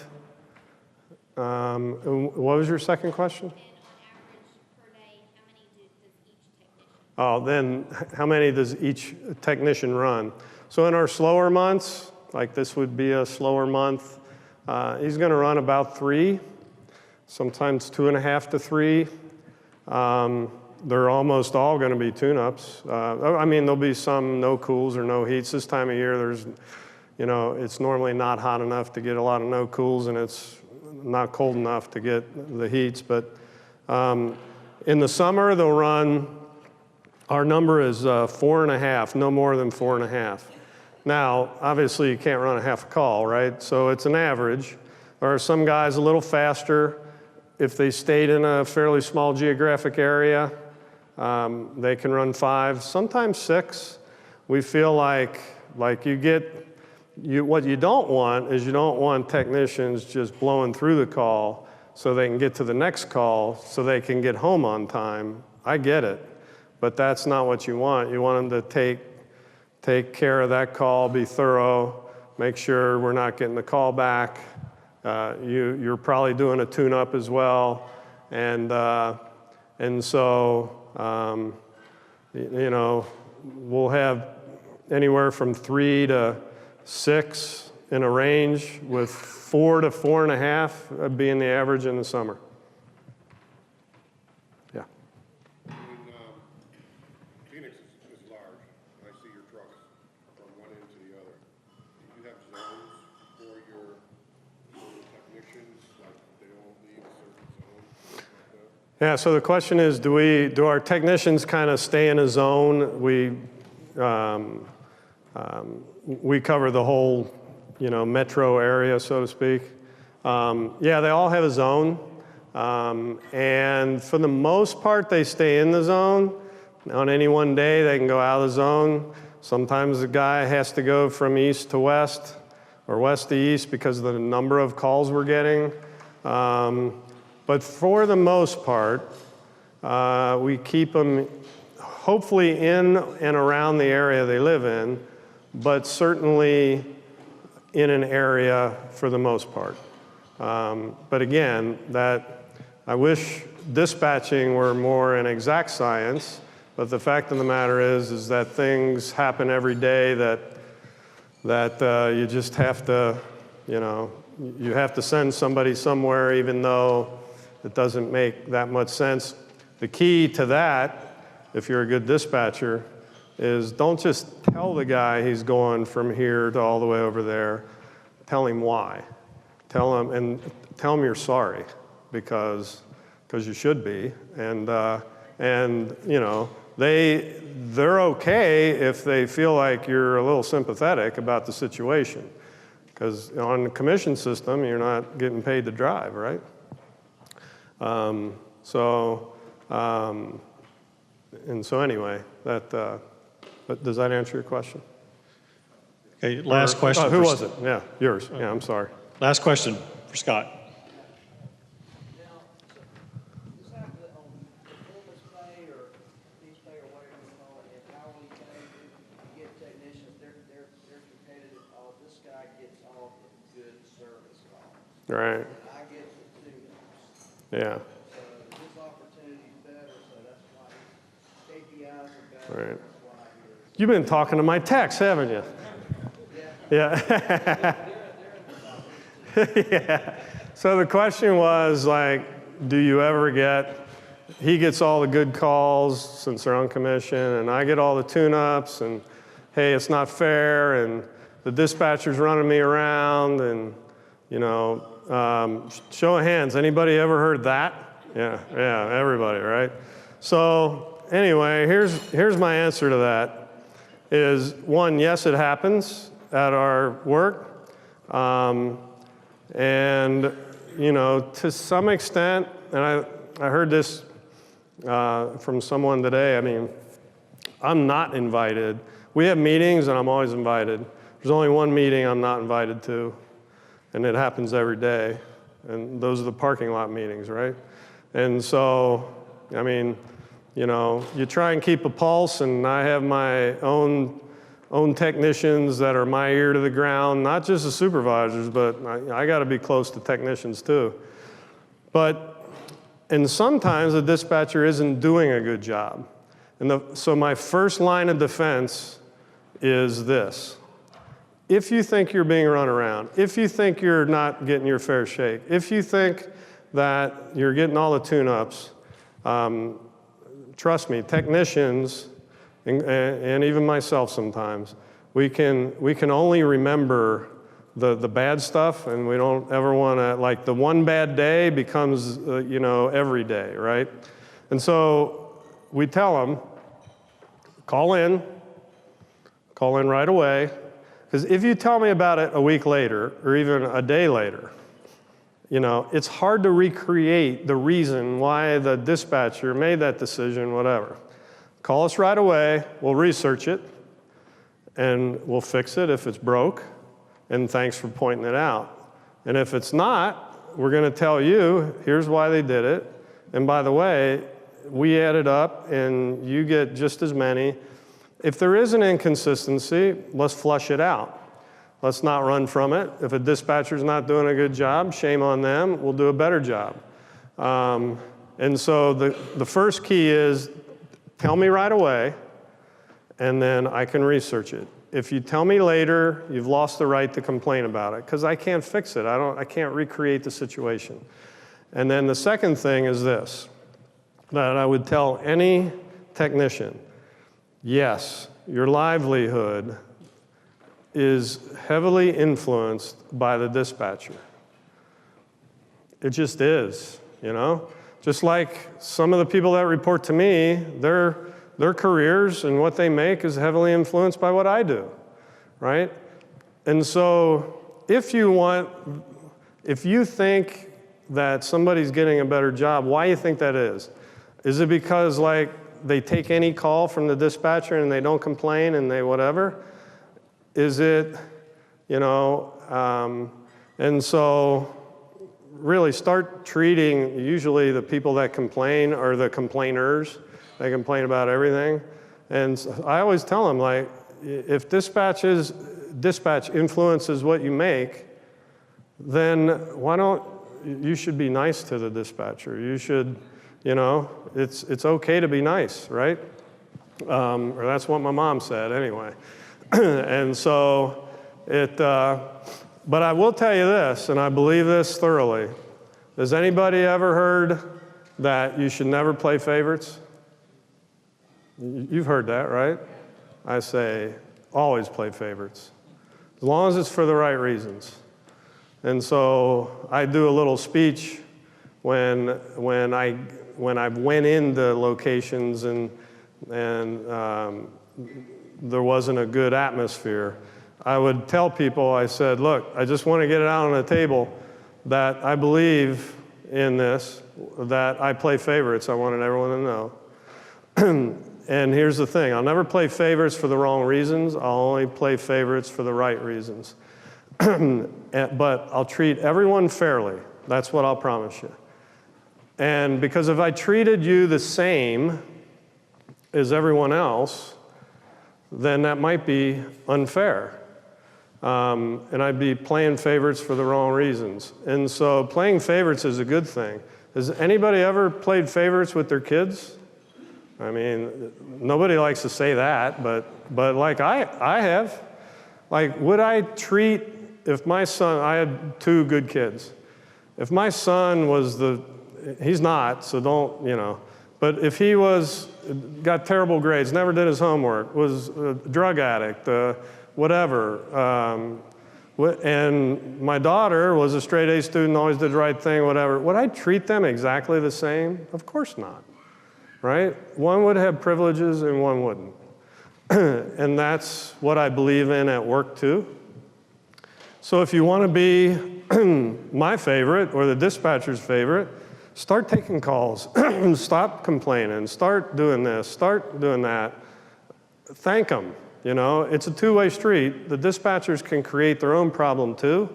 Speaker 2: What was your second question?
Speaker 6: And on average per day, how many does each technician?
Speaker 2: Oh, then how many does each technician run? So in our slower months, like this would be a slower month, he's going to run about 3, sometimes 2.5 to 3. They're almost all going to be tune-ups. I mean, there'll be some no cools or no heats. This time of year, there's, it's normally not hot enough to get a lot of no cools, and it's not cold enough to get the heats. But in the summer, they'll run, our number is 4.5, no more than 4.5. Now, obviously, you can't run a half a call, right? So it's an average. There are some guys a little faster. If they stayed in a fairly small geographic area, they can run 5, sometimes 6. We feel like what you don't want is you don't want technicians just blowing through the call so they can get to the next call so they can get home on time. I get it, but that's not what you want. You want them to take care of that call, be thorough, make sure we're not getting the call back. You're probably doing a tune-up as well, and so we'll have anywhere from 3 to 6 in a range, with 4 to 4.5 being the average in the summer. Yeah.
Speaker 7: Phoenix is large. I see your trucks from one end to the other. Do you have zones for your technicians, like they don't leave a certain zone? Like that?
Speaker 2: Yeah, so the question is, do our technicians kind of stay in a zone? We cover the whole, metro area, so to speak. Yeah, they all have a zone. And for the most part, they stay in the zone. On any one day, they can go out of the zone. Sometimes the guy has to go from east to west or west to east because of the number of calls we're getting. But for the most part, we keep them hopefully in and around the area they live in, but certainly in an area for the most part. But again, I wish dispatching were more an exact science, but the fact of the matter is that things happen every day that you just have to, you have to send somebody somewhere even though it doesn't make that much sense. The key to that, if you're a good dispatcher, is don't just tell the guy he's going from here to all the way over there. Tell him why. Tell him you're sorry because you should be. And they're okay if they feel like you're a little sympathetic about the situation. Because on the commission system, you're not getting paid to drive, right? So anyway, but does that answer your question?
Speaker 1: Okay, last question.
Speaker 2: Who was it? Yeah, yours. Yeah, I'm sorry.
Speaker 1: Last question for Scott.
Speaker 5: Now, is that on performance pay or piece pay or whatever you call it, and hourly pay, you get technicians, they're competitive. Oh, this guy gets off in good service calls.
Speaker 2: Right.
Speaker 5: And I get the tune-ups.
Speaker 2: Yeah.
Speaker 5: So his opportunity's better, so that's why his KPIs are better.
Speaker 2: Right.
Speaker 5: That's why his.
Speaker 2: You've been talking to my techs, haven't you? Yeah. Yeah. So the question was do you ever get he gets all the good calls since they're on commission, and I get all the tune-ups, and hey, it's not fair, and the dispatcher's running me around, and show of hands, anybody ever heard that? Yeah, everybody, right? So anyway, here's my answer to that. Is one, yes, it happens at our work, and to some extent, and I heard this from someone today. I mean, I'm not invited. We have meetings, and I'm always invited. There's only one meeting I'm not invited to, and it happens every day. And those are the parking lot meetings, right? And so, I mean, you try and keep a pulse, and I have my own technicians that are my ear to the ground, not just the supervisors, but I got to be close to technicians too. And sometimes the dispatcher isn't doing a good job. So my first line of defense is this. If you think you're being run around, if you think you're not getting your fair shake, if you think that you're getting all the tune-ups, trust me, technicians, and even myself sometimes, we can only remember the bad stuff, and we don't ever want to, like the one bad day becomes, every day, right? And so we tell them, call in right away, because if you tell me about it a week later, or even a day later, it's hard to recreate the reason why the dispatcher made that decision, whatever. Call us right away, we'll research it, and we'll fix it if it's broke, and thanks for pointing it out. And if it's not, we're going to tell you, here's why they did it, and by the way, we add it up, and you get just as many. If there is an inconsistency, let's flush it out. Let's not run from it. If a dispatcher's not doing a good job, shame on them, we'll do a better job. And so the first key is, tell me right away, and then I can research it. If you tell me later, you've lost the right to complain about it, because I can't fix it. I can't recreate the situation. And then the second thing is this, that I would tell any technician, yes, your livelihood is heavily influenced by the dispatcher. It just is, Just like some of the people that report to me, their careers and what they make is heavily influenced by what I do, right? And so if you think that somebody's getting a better job, why do you think that is? Is it because they take any call from the dispatcher and they don't complain and they whatever? Is it, and so really start treating, usually the people that complain are the complainers. They complain about everything. And I always tell them, if dispatch influences what you make, then you should be nice to the dispatcher. You should, it's okay to be nice, right? Or that's what my mom said anyway. And so but I will tell you this, and I believe this thoroughly. Has anybody ever heard that you should never play favorites? You've heard that, right? I say, always play favorites, as long as it's for the right reasons. And so I do a little speech when I went into locations and there wasn't a good atmosphere. I would tell people, I said, look, I just want to get it out on the table that I believe in this, that I play favorites. I wanted everyone to know. And here's the thing, I'll never play favorites for the wrong reasons. I'll only play favorites for the right reasons. But I'll treat everyone fairly. That's what I'll promise you. And because if I treated you the same as everyone else, then that might be unfair. And I'd be playing favorites for the wrong reasons. And so playing favorites is a good thing. Has anybody ever played favorites with their kids? I mean, nobody likes to say that, but I have. Would I treat, if my son, I had two good kids. If my son was he's not, so don't, you know. But if he got terrible grades, never did his homework, was a drug addict, whatever, and my daughter was a straight A student, always did the right thing, whatever, would I treat them exactly the same? Of course not, right? One would have privileges and one wouldn't. And that's what I believe in at work too. So if you want to be my favorite or the dispatcher's favorite, start taking calls, stop complaining, start doing this, start doing that. Thank them, you know, it's a two-way street. The dispatchers can create their own problem too,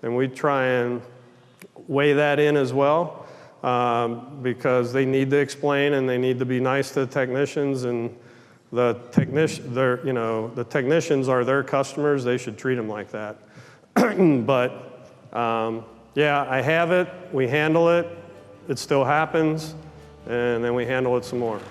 Speaker 2: and we try and weigh that in as well, because they need to explain and they need to be nice to the technicians, and the technicians are their customers, they should treat them like that. But yeah, I have it, we handle it, it still happens, and then we handle it some more.